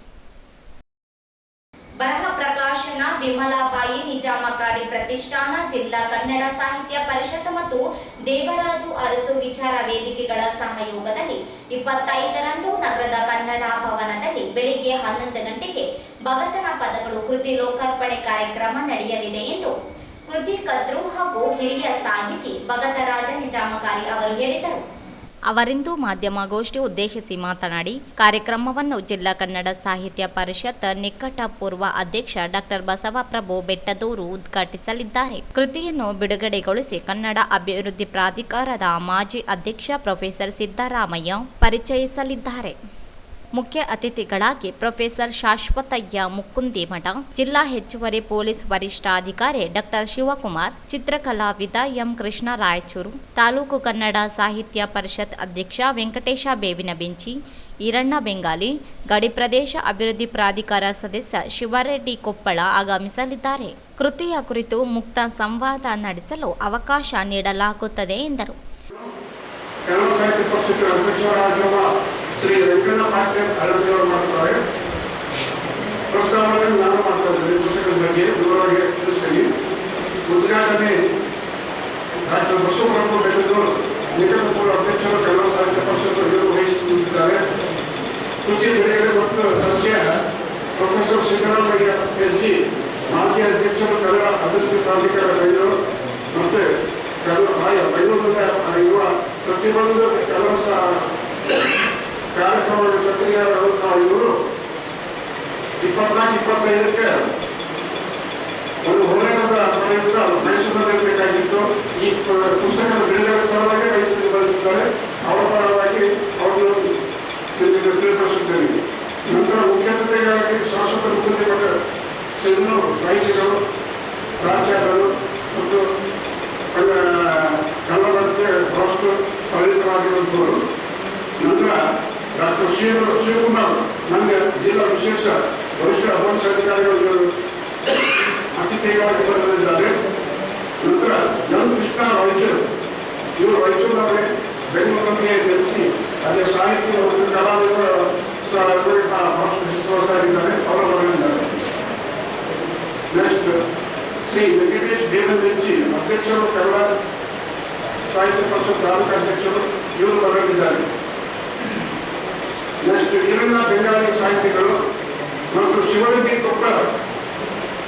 ಬರಹ ಪ್ರಕಾಶನ ವಿಮಲಾಬಾಯಿ ನಿಜಾಮಕಾರಿ ಪ್ರತಿಷ್ಠಾನ, ಜಿಲ್ಲಾ ಕನ್ನಡ ಸಾಹಿತ್ಯ ಪರಿಷತ್ ಮತ್ತು ದೇವರಾಜು ಅರಸು ವಿಚಾರ ವೇದಿಕೆಗಳ ಸಹಯೋಗದಲ್ಲಿ 25ರಂದು ನಗರದ ಕನ್ನಡ ಭವನದಲ್ಲಿ ಬೆಳಿಗ್ಗೆ 11 ಗಂಟೆಗೆ ಭಗತನ ಪದಗಳು ಕೃತಿ ಲೋಕಾರ್ಪಣೆ ಕಾರ್ಯಕ್ರಮ ನಡೆಯಲಿದೆ ಎಂದು ಕೃತಿಕರ್ತೃ ಹಾಗೂ ಹಿರಿಯ ಸಾಹಿತಿ ಭಗತರಾಜ ನಿಜಾಮಕಾರಿ ಅವರು ಹೇಳಿದರು. ಅವರಿಂದು ಮಾಧ್ಯಮಗೋಷ್ಠಿ ಉದ್ದೇಶಿಸಿ ಮಾತನಾಡಿ, ಕಾರ್ಯಕ್ರಮವನ್ನು ಜಿಲ್ಲಾ ಕನ್ನಡ ಸಾಹಿತ್ಯ ಪರಿಷತ್ ನಿಕಟಪೂರ್ವ ಅಧ್ಯಕ್ಷ ಡಾಕ್ಟರ್ ಬಸವಪ್ರಭು ಬೆಟ್ಟದೂರು ಉದ್ಘಾಟಿಸಲಿದ್ದಾರೆ. ಕೃತಿಯನ್ನು ಬಿಡುಗಡೆಗೊಳಿಸಿ ಕನ್ನಡ ಅಭಿವೃದ್ಧಿ ಪ್ರಾಧಿಕಾರದ ಮಾಜಿ ಅಧ್ಯಕ್ಷ ಪ್ರೊಫೆಸರ್ ಸಿದ್ದರಾಮಯ್ಯ ಪರಿಚಯಿಸಲಿದ್ದಾರೆ. ಮುಖ್ಯ ಅತಿಥಿಗಳಾಗಿ ಪ್ರೊಫೆಸರ್ ಶಾಶ್ವತಯ್ಯ ಮುಕ್ಕುಂದಿಮಠ, ಜಿಲ್ಲಾ ಹೆಚ್ಚುವರಿ ಪೊಲೀಸ್ ವರಿಷ್ಠಾಧಿಕಾರಿ ಡಾಕ್ಟರ್ ಶಿವಕುಮಾರ್, ಚಿತ್ರಕಲಾವಿದ ಎಂ ಕೃಷ್ಣ ರಾಯಚೂರು, ತಾಲೂಕು ಕನ್ನಡ ಸಾಹಿತ್ಯ ಪರಿಷತ್ ಅಧ್ಯಕ್ಷ ವೆಂಕಟೇಶ ಬೇವಿನ ಬೆಂಚಿ, ಈರಣ್ಣ ಬೆಂಗಾಲಿ, ಗಡಿ ಪ್ರದೇಶ ಅಭಿವೃದ್ಧಿ ಪ್ರಾಧಿಕಾರ ಸದಸ್ಯ ಶಿವರೆಡ್ಡಿ ಕೊಪ್ಪಳ ಆಗಮಿಸಲಿದ್ದಾರೆ. ಕೃತಿಯ ಕುರಿತು ಮುಕ್ತ ಸಂವಾದ ನಡೆಸಲು ಅವಕಾಶ ನೀಡಲಾಗುತ್ತದೆ ಎಂದರು. ಕನ್ನಡ ಸಾಹಿತ್ಯ ಪರಿಷತ್ತಿನ ಅಧ್ಯಕ್ಷರಾಗಿರುವ ಶ್ರೀ ವೆಂಕಣ್ಣ ಪಾಟೀಲ್ ಅಳವಡಿಕೆ ಮಾಡ್ತಾರೆ. ಪ್ರಸ್ತಾವನೆಯನ್ನು ನಾನು ಮಾಡ್ತಾ ಇದ್ದೇನೆ. ಪುಸ್ತಕದ ಬಗ್ಗೆ ವಿವರವಾಗಿ ತಿಳಿಸ್ತೀನಿ. ಉದ್ಘಾಟನೆ ಡಾಕ್ಟರ್ ಬಸವಪ್ರಭು ಬೆಟ್ಟದೂರು, ನಿಕಟಪೂರ್ವ ಅಧ್ಯಕ್ಷರು, ಕನ್ನಡ ಸಾಹಿತ್ಯ ಪರಿಷತ್ತು ನಿರ್ವಹಿಸುತ್ತಿದ್ದಾರೆ. ಕೃತಿ ಬಿಡುಗಡೆ ಮತ್ತು ಸದಸ್ಯ ಪ್ರೊಫೆಸರ್ ಸಿದ್ದರಾಮಯ್ಯ ಎಸ್.ಜಿ., ಮಾಜಿ ಅಧ್ಯಕ್ಷರು, ಕನ್ನಡ ಅಭಿವೃದ್ಧಿ ಪ್ರಾಧಿಕಾರ ಬೆಂಗಳೂರು ಮತ್ತು ಬೆಂಗಳೂರಿನ ಇರುವ ಪ್ರತಿಯೊಂದು ಕನ್ನಡ ಕಾರ್ಯಕ್ರಮದಲ್ಲಿ ಸಕ್ರಿಯರಾದಂತಹ ಇವರು 24-25ಕ್ಕೆ ಒಂದು ಹೋರಾಟದ ಪ್ರಯುಕ್ತ ಮೈಸೂರಿನಲ್ಲಿ ಬೇಕಾಗಿತ್ತು. ಈ ಪುಸ್ತಕದ ಬಿಡುಗಡೆ ಸಲುವಾಗಿ ಮೈಸೂರಿಗೆ ಬರೆದಿದ್ದಾರೆ. ಅವರ ಪರವಾಗಿ ಅವರು ತಿಳಿಪಡಿಸುತ್ತೇನೆ. ನಂತರ ಮುಖ್ಯ ಅತಿಥಿಗಳಾಗಿ ಶಾಶ್ವತ ಮುಖ್ಯಪಟ್ಟ ಸಿನ್ನೂರು ಸಾಹಿತಿಗಳು, ಪ್ರಾಚಾರ್ಯರು ಮತ್ತು ಕನ್ನಡಕ್ಕೆ ಬಹಳಷ್ಟು ಪರಿಣಿತರಾಗಿರುವಂಥವರು. ನಂತರ ಡಾಕ್ಟರ್ ಶಿವಕುಮಾರ್ ನನಗೆ ಜಿಲ್ಲಾ ವಿಶೇಷ ವರಿಷ್ಠ ಅಪೋಲಿಸ್ ಅಧಿಕಾರಿಗಳು ಅತಿಥಿಗಳಾಗಿ ಬರಲಿದ್ದಾರೆ. ನಂತರ ಕೃಷ್ಣ ರಾಯಚೂರು, ಇವರು ರಾಯಚೂರಿನವರೇ ಬೆಂಗಳೂರಿಗೆ ನಡೆಸಿ ಅದೇ ಸಾಹಿತ್ಯ ಮತ್ತು ಕಲಾವಿದರ ಬಹಳಷ್ಟು ವಿಶ್ವಾಸಾಗಿದ್ದಾರೆ. ಅವರು ಬರಲಿದ್ದಾರೆ. ನೆಕ್ಸ್ಟ್ ಶ್ರೀ ವೆಂಕಟೇಶ್ ದೇವನಂಜಿ, ಅಧ್ಯಕ್ಷರು, ಕನ್ನಡ ಸಾಹಿತ್ಯ ಪರಿಷತ್ ತಾಲೂಕು ಅಧ್ಯಕ್ಷರು, ಇವರು ಬರಲಿದ್ದಾರೆ. ನೆಕ್ಸ್ಟ್ ಈರಣ್ಣ ಬೆಂಗಾಲಿ ಸಾಹಿತಿಗಳು ಮತ್ತು ಶಿವರೆಡ್ಡಿ ಕೊಪ್ಪಳ,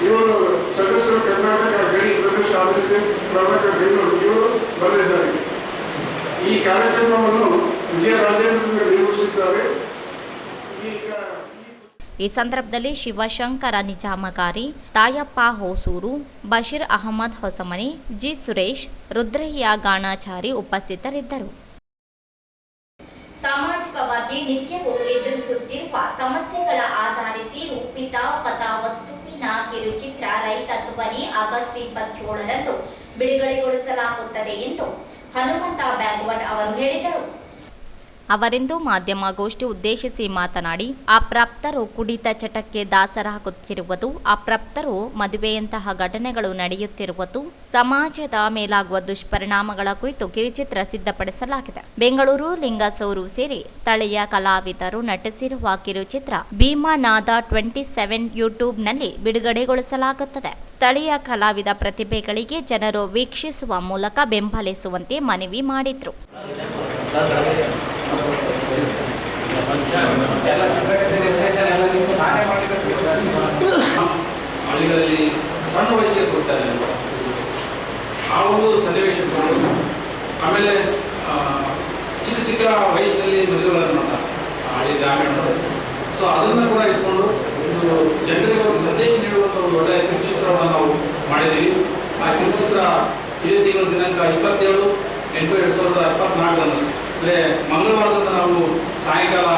ಇವರು ಸದಸ್ಯರು, ಕರ್ನಾಟಕ ಗಡಿ ಪ್ರದೇಶ ಅಭಿವೃದ್ಧಿ ಪ್ರಾಧಿಕಾರ ಬೆಂಗಳೂರು, ಇವರು ಬರಲಿದ್ದಾರೆ. ಈ ಕಾರ್ಯಕ್ರಮವನ್ನು ವಿಜಯ ರಾಜೇಂದ್ರ ನಿರ್ವಹಿಸಿದ್ದಾರೆ. ಈ ಸಂದರ್ಭದಲ್ಲಿ ಶಿವಶಂಕರ ನಿಜಾಮಗಾರಿ, ತಾಯಪ್ಪ ಹೊಸೂರು, ಬಶೀರ್ ಅಹಮದ್ ಹೊಸಮನಿ, ಜಿ. ಸುರೇಶ್, ರುದ್ರಯ್ಯ ಗಾಣಾಚಾರಿ ಉಪಸ್ಥಿತರಿದ್ದರು. ಸಾಮಾಜಿಕವಾಗಿ ನಿತ್ಯವೂ ಎದುರಿಸುತ್ತಿರುವ ಸಮಸ್ಯೆಗಳ ಆಧರಿಸಿ ರೂಪಿತ ಕಥಾವಸ್ತುವಿನ ಕಿರುಚಿತ್ರ ರೈತ ಧ್ವನಿ ಆಗಸ್ಟ್ 27ರಂದು ಬಿಡುಗಡೆಗೊಳಿಸಲಾಗುತ್ತದೆ ಎಂದು ಹನುಮಂತ ಬ್ಯಾಗವಟ್ ಅವರು ಹೇಳಿದರು. ಅವರಿಂದು ಮಾಧ್ಯಮಗೋಷ್ಠಿ ಉದ್ದೇಶಿಸಿ ಮಾತನಾಡಿ, ಅಪ್ರಾಪ್ತರು ಕುಡಿತ ಚಟಕ್ಕೆ ದಾಸರಾಗುತ್ತಿರುವುದು, ಅಪ್ರಾಪ್ತರು ಮದುವೆಯಂತಹ ಘಟನೆಗಳು ನಡೆಯುತ್ತಿರುವುದು, ಸಮಾಜದ ಮೇಲಾಗುವ ದುಷ್ಪರಿಣಾಮಗಳ ಕುರಿತು ಕಿರುಚಿತ್ರ ಸಿದ್ಧಪಡಿಸಲಾಗಿದೆ. ಬೆಂಗಳೂರು, ಲಿಂಗಸೂರು ಸೇರಿ ಸ್ಥಳೀಯ ಕಲಾವಿದರು ನಟಿಸಿರುವ ಕಿರುಚಿತ್ರ ಭೀಮಾನಾದ 27 ಯೂಟ್ಯೂಬ್ನಲ್ಲಿ ಬಿಡುಗಡೆಗೊಳಿಸಲಾಗುತ್ತದೆ. ಸ್ಥಳೀಯ ಕಲಾವಿದ ಪ್ರತಿಭೆಗಳಿಗೆ ಜನರು ವೀಕ್ಷಿಸುವ ಮೂಲಕ ಬೆಂಬಲಿಸುವಂತೆ ಮನವಿ ಮಾಡಿದ್ರು. ಹಳ್ಳಿಗಳಲ್ಲಿ ಸಣ್ಣ ವಯಸ್ಸಿಗೆ ಕೊಡ್ತಾರೆ ಆ ಒಂದು ಸನ್ನಿವೇಶ. ಆಮೇಲೆ ಚಿಕ್ಕ ಚಿಕ್ಕ ವಯಸ್ಸಿನಲ್ಲಿ ಮದುವೆಗಳನ್ನು ಮಾಡ್ತಾರೆ ಹಳ್ಳಿ ಗ್ರಾಮೀಣರು. ಸೊ ಅದನ್ನು ಕೂಡ ಇಟ್ಕೊಂಡು ಒಂದು ಜನರಿಗೆ ಒಂದು ಸಂದೇಶ ನೀಡುವಂಥ ಒಂದು ಒಳ್ಳೆಯ ಕಿರುಚಿತ್ರವನ್ನು ನಾವು ಮಾಡಿದ್ದೀವಿ. ಆ ಕಿರುಚಿತ್ರ ಇದೇ ತಿಂಗಳ ದಿನಾಂಕ 27/8/2024 ಅಂದರೆ ಮಂಗಳವಾರದಿಂದ ನಾವು ಸಾಯಂಕಾಲ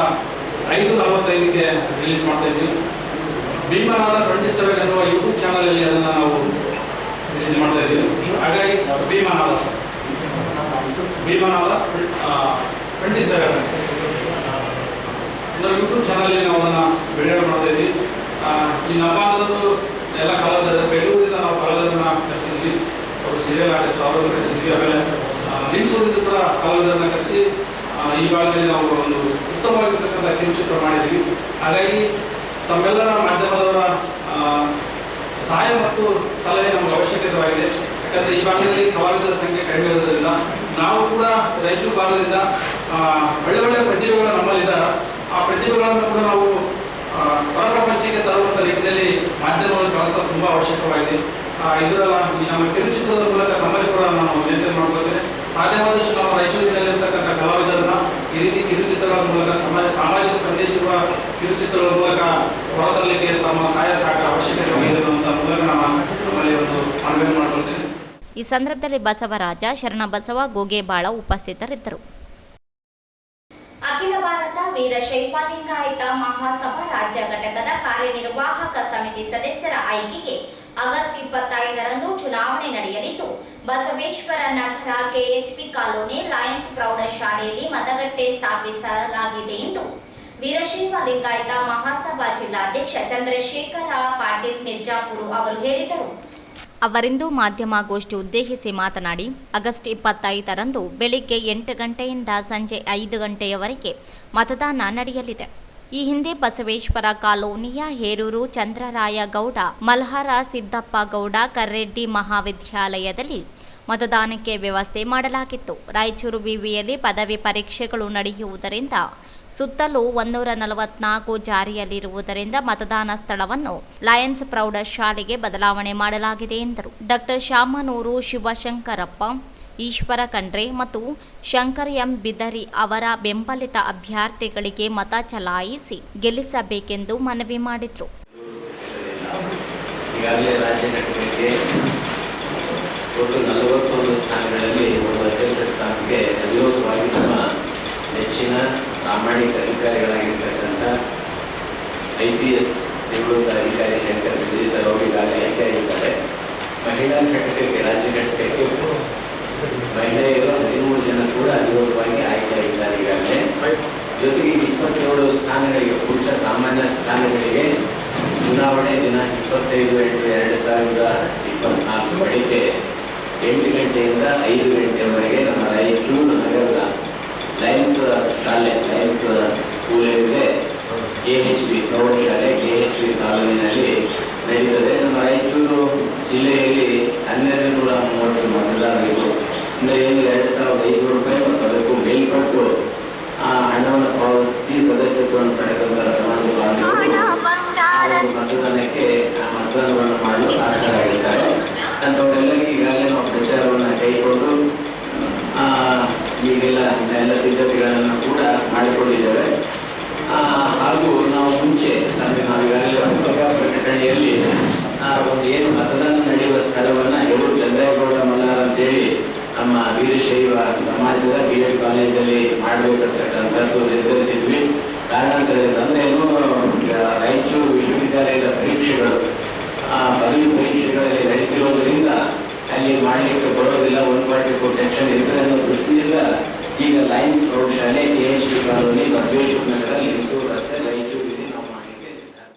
5:45ಕ್ಕೆ ರಿಲೀಸ್ ಮಾಡ್ತಾ ಇದ್ವಿ. ಭೀಮನಾದ 27 ಎನ್ನುವ ಯೂಟ್ಯೂಬ್ ಚಾನಲಲ್ಲಿ ಅದನ್ನು ನಾವು ರಿಲೀಸ್ ಮಾಡ್ತಾ ಇದ್ದೀವಿ. ಹಾಗಾಗಿ ಭೀಮನಾದ 27 ನಾವು ಯೂಟ್ಯೂಬ್ ಚಾನಲಲ್ಲಿ ನಾವು ಅದನ್ನು ಬಿಡುಗಡೆ ಮಾಡ್ತಾ ಇದ್ವಿ. ಈ ನವಾಲದು ಎಲ್ಲ ಕಲಾವಿದರು ಬೆಂಗಳೂರಿಂದ ನಾವು ಕಲಾವಿದರನ್ನ ಕರೆಸಿದ್ವಿ. ಅವರು ಸೀರಿಯಲ್ ಆರ್ಟಿಸ್ಟ್ ಅವರು ಕರೆಸಿದ್ವಿ. ಆಮೇಲೆ ಲಿಂಗಸೂರಿಂದ ಕೂಡ ಕಲಾವಿದರನ್ನ ಕರೆಸಿ ಈ ಭಾಗದಲ್ಲಿ ನಾವು ಒಂದು ಉತ್ತಮವಾಗಿರ್ತಕ್ಕಂಥ ಕಿರುಚಿತ್ರ ಮಾಡಿದ್ವಿ. ಹಾಗಾಗಿ ತಮ್ಮೆಲ್ಲರ ಮಾಧ್ಯಮದವರ ಸಹಾಯ ಮತ್ತು ಸಲಹೆ ನಮಗೆ ಅವಶ್ಯಕತೆಯಾಗಿದೆ. ಯಾಕಂದರೆ ಈ ಭಾಗದಲ್ಲಿ ಕಲಾವಿದರ ಸಂಖ್ಯೆ ಕಡಿಮೆ ಇರೋದ್ರಿಂದ ನಾವು ಕೂಡ ರಾಯಚೂರು ಭಾಗದಿಂದ ಒಳ್ಳೆಯ ಪ್ರತಿಭೆಗಳು ನಮ್ಮಲ್ಲಿದ್ದಾರೆ. ಆ ಪ್ರತಿಭೆಗಳನ್ನು ಕೂಡ ನಾವು ಹೊರಪ್ರಪಂಚಕ್ಕೆ ತರುವಂಥ ನಿಟ್ಟಿನಲ್ಲಿ ಮಾಧ್ಯಮಗಳನ್ನು ಬಳಸೋದು ತುಂಬ ಅವಶ್ಯಕವಾಗಿದೆ. ಇದರ ಈ ನಮ್ಮ ಕಿರುಚಿತ್ರದ ಮೂಲಕ ನಮ್ಮಲ್ಲಿ ಕೂಡ ನಾವು ಮೇಂಟೈನ್ ಮಾಡ್ಕೊಳ್ತೇನೆ. ಸಾಧ್ಯವಾದಷ್ಟು ನಾವು ರಾಯಚೂರಿನಲ್ಲಿರ್ತಕ್ಕಂಥ ಕಲಾವಿದರನ್ನ ಈ ರೀತಿ ಕಿರುಚಿತ್ರಗಳ ಮೂಲಕ ಸಾಮಾಜಿಕ ಸಂದೇಶ ಇರುವ ಕಿರುಚಿತ್ರಗಳ ಮೂಲಕ ಹೊರತರಲಿಕ್ಕೆ ತಮ್ಮ ಸಹಾಯ ಸಹಕಾರ ಅವಶ್ಯಕತೆಯಾಗಿದೆ ಅನ್ನುವಂಥ ಮೂಲಕ ನಮ್ಮಲ್ಲಿ ಒಂದು ಮನವಿ ಮಾಡ್ಕೊಳ್ತೇನೆ. ಈ ಸಂದರ್ಭದಲ್ಲಿ ಬಸವರಾಜ, ಶರಣಬಸವ ಗೋಗೆಬಾಳ ಉಪಸ್ಥಿತರಿದ್ದರು. ಅಖಿಲ ಭಾರತ ವೀರಶೈವಲಿಂಗಾಯತ ಮಹಾಸಭಾ ರಾಜ್ಯ ಘಟಕದ ಕಾರ್ಯನಿರ್ವಾಹಕ ಸಮಿತಿ ಸದಸ್ಯರ ಆಯ್ಕೆಗೆ ಆಗಸ್ಟ್ 25ರಂದು ಚುನಾವಣೆ ನಡೆಯಲಿದ್ದು, Basaveshwara Nagar KHP colony Lions ಪ್ರೌಢಶಾಲೆಯಲ್ಲಿ ಮತಗಟ್ಟೆ ಸ್ಥಾಪಿಸಲಾಗಿದೆ ಎಂದು ವೀರಶೈವ ಲಿಂಗಾಯತ ಮಹಾಸಭಾ ಜಿಲ್ಲಾಧ್ಯಕ್ಷ ಚಂದ್ರಶೇಖರ ಪಾಟೀಲ್ ಮಿರ್ಜಾಪುರ ಅವರು ಹೇಳಿದರು. ಅವರಿಂದು ಮಾಧ್ಯಮಗೋಷ್ಠಿ ಉದ್ದೇಶಿಸಿ ಮಾತನಾಡಿ, ಆಗಸ್ಟ್ 25ರಂದು ಬೆಳಿಗ್ಗೆ 8 ಗಂಟೆಯಿಂದ ಸಂಜೆ 5 ಗಂಟೆಯವರೆಗೆ ಮತದಾನ ನಡೆಯಲಿದೆ. ಈ ಹಿಂದೆ ಬಸವೇಶ್ವರ ಕಾಲೋನಿಯ ಹೇರೂರು ಚಂದ್ರರಾಯಗೌಡ, ಮಲ್ಹಾರ ಸಿದ್ದಪ್ಪ ಗೌಡ, ಕರ್ರೆಡ್ಡಿ ಮಹಾವಿದ್ಯಾಲಯದಲ್ಲಿ ಮತದಾನಕ್ಕೆ ವ್ಯವಸ್ಥೆ ಮಾಡಲಾಗಿತ್ತು. ರಾಯಚೂರು ವಿವಿಯಲ್ಲಿ ಪದವಿ ಪರೀಕ್ಷೆಗಳು ನಡೆಯುವುದರಿಂದ ಸುತ್ತಲೂ 144 ಜಾರಿಯಲ್ಲಿರುವುದರಿಂದ ಮತದಾನ ಸ್ಥಳವನ್ನು ಲಯನ್ಸ್ ಪ್ರೌಢಶಾಲೆಗೆ ಬದಲಾವಣೆ ಮಾಡಲಾಗಿದೆ ಎಂದರು. ಡಾಕ್ಟರ್ ಶಾಮನೂರು ಶಿವಶಂಕರಪ್ಪ, ಈಶ್ವರ ಖಂಡ್ರೆ ಮತ್ತು ಶಂಕರ್ ಎಂ ಬಿದರಿ ಅವರ ಬೆಂಬಲಿತ ಅಭ್ಯರ್ಥಿಗಳಿಗೆ ಮತ ಚಲಾಯಿಸಿ ಗೆಲ್ಲಿಸಬೇಕೆಂದು ಮನವಿ ಮಾಡಿದರು. ಈಗಾಗಲೇ ರಾಜ್ಯ ಘಟಕಕ್ಕೆ ಒಟ್ಟು 41 ಸ್ಥಾನಗಳಲ್ಲಿ ಒಂದು ಅಧ್ಯಕ್ಷ ಸ್ಥಾನಕ್ಕೆ ಅವಿರೋಧವಾಗಿ ನೆಚ್ಚಿನ ಪ್ರಾಮಾಣಿಕ ಅಧಿಕಾರಿಗಳಾಗಿರ್ತಕ್ಕಂಥ IPS ನಿವೃತ್ತ ಅಧಿಕಾರಿ ಶಂಕರ್ ಬಿದರಿ ಸರ್ ಅವರು ಈಗಾಗಲೇ ಆಯ್ಕೆಯಾಗಿದ್ದಾರೆ. ಮಹಿಳಾ ಘಟಕಕ್ಕೆ, ರಾಜ್ಯ ಘಟಕಕ್ಕೆ ಮಹಿಳೆಯರು 13 ಜನ ಕೂಡ ಅವಿರೋಧವಾಗಿ ಆಯ್ಕೆಯಾಗಿದ್ದಾರೆ ಈಗಾಗಲೇ. ಜೊತೆಗೆ 27 ಸ್ಥಾನಗಳಿಗೆ, ಪುರುಷ ಸಾಮಾನ್ಯ ಸ್ಥಾನಗಳಿಗೆ ಚುನಾವಣೆ ದಿನಾಂಕ 25/8/2024 ಬೆಳಿಗ್ಗೆ 8 ಗಂಟೆಯಿಂದ 5 ಗಂಟೆಯವರೆಗೆ ನಮ್ಮ ರಾಯಚೂರು ನಗರದ ಲಯನ್ಸ್ ಶಾಲೆ, ಲಯನ್ಸ್ ಸ್ಕೂಲ್ ಏನಿದೆ, KHB ಪ್ರೌಢಶಾಲೆ, KHB ಕಾಲೋನಿನಲ್ಲಿ ನಡೀತದೆ. ನಮ್ಮ ರಾಯಚೂರು ಜಿಲ್ಲೆಯಲ್ಲಿ 1230 ಮತದಾರರು, ಅಂದರೆ ಏನು 2500 ರೂಪಾಯಿ ಮತ್ತು ಅದಕ್ಕೂ ಮೇಲ್ಪಟ್ಟು ಹಣವನ್ನು ಪಾವತಿಸಿ ಸದಸ್ಯತ್ವವನ್ನು ಪಡೆದಂಥ ಸಮಾಜ ಬಾಂಧವರು ಮತದಾನಕ್ಕೆ ಮತದಾನವನ್ನು ಮಾಡಲು ಅರ್ಹರಾಗಿದ್ದಾರೆ. ಅಂಥವರೆಲ್ಲರಿಗೂ ಈಗಾಗಲೇ ನಾವು ಪ್ರಚಾರವನ್ನು ಕೈಗೊಂಡು ಈಗೆಲ್ಲ ಸಿದ್ಧತೆಗಳನ್ನು ಕೂಡ ಮಾಡಿಕೊಂಡಿದ್ದೇವೆ. ಹಾಗೂ ನಾವು ಮುಂಚೆ ನಾವೀಗಾಗಲೇ ಪತ್ರಿಕಾ ಪ್ರಕಟಣೆಯಲ್ಲಿ ಒಂದು ಏನು ಮತದಾನ ನಡೆಯುವ ಸ್ಥಳವನ್ನು ಹೇರೂರು ಚಂದ್ರೇಗೌಡ ಮಲ್ಹಾರ ಅಂತೇಳಿ ನಮ್ಮ ವೀರಶೈವ ಸಮಾಜದ BEd ಕಾಲೇಜಲ್ಲಿ ಮಾಡಬೇಕಂತಕ್ಕಂಥದ್ದು ನಿರ್ಧರಿಸಿದ್ವಿ. ಕಾರಣಾಂತರದಿಂದ ಅಂದರೆ ಏನು, ರಾಯಚೂರು ವಿಶ್ವವಿದ್ಯಾಲಯದ ಪರೀಕ್ಷೆಗಳು, ಪದವಿ ಪರೀಕ್ಷೆಗಳಲ್ಲಿ ನಡೀತಿರೋದ್ರಿಂದ ಅಲ್ಲಿ ಮಾಡಲಿಕ್ಕೆ ಬರೋದಿಲ್ಲ, 144 ಸೆಕ್ಷನ್ ಇರ್ತದೆ ಅನ್ನೋ ದೃಷ್ಟಿಯಿಂದ ಈಗ ಲಯನ್ಸ್ ಪ್ರೌಢಶಾಲೆ, KHB ಕಾಲೋನಿ, ಬಸವೇಶ್ವರ ನಗರ, ಲಿಂಗಸೂರು ರಸ್ತೆ, ರಾಯಚೂರು ಇಲ್ಲಿ ನಾವು ಮಾಡಲಿಕ್ಕೆ.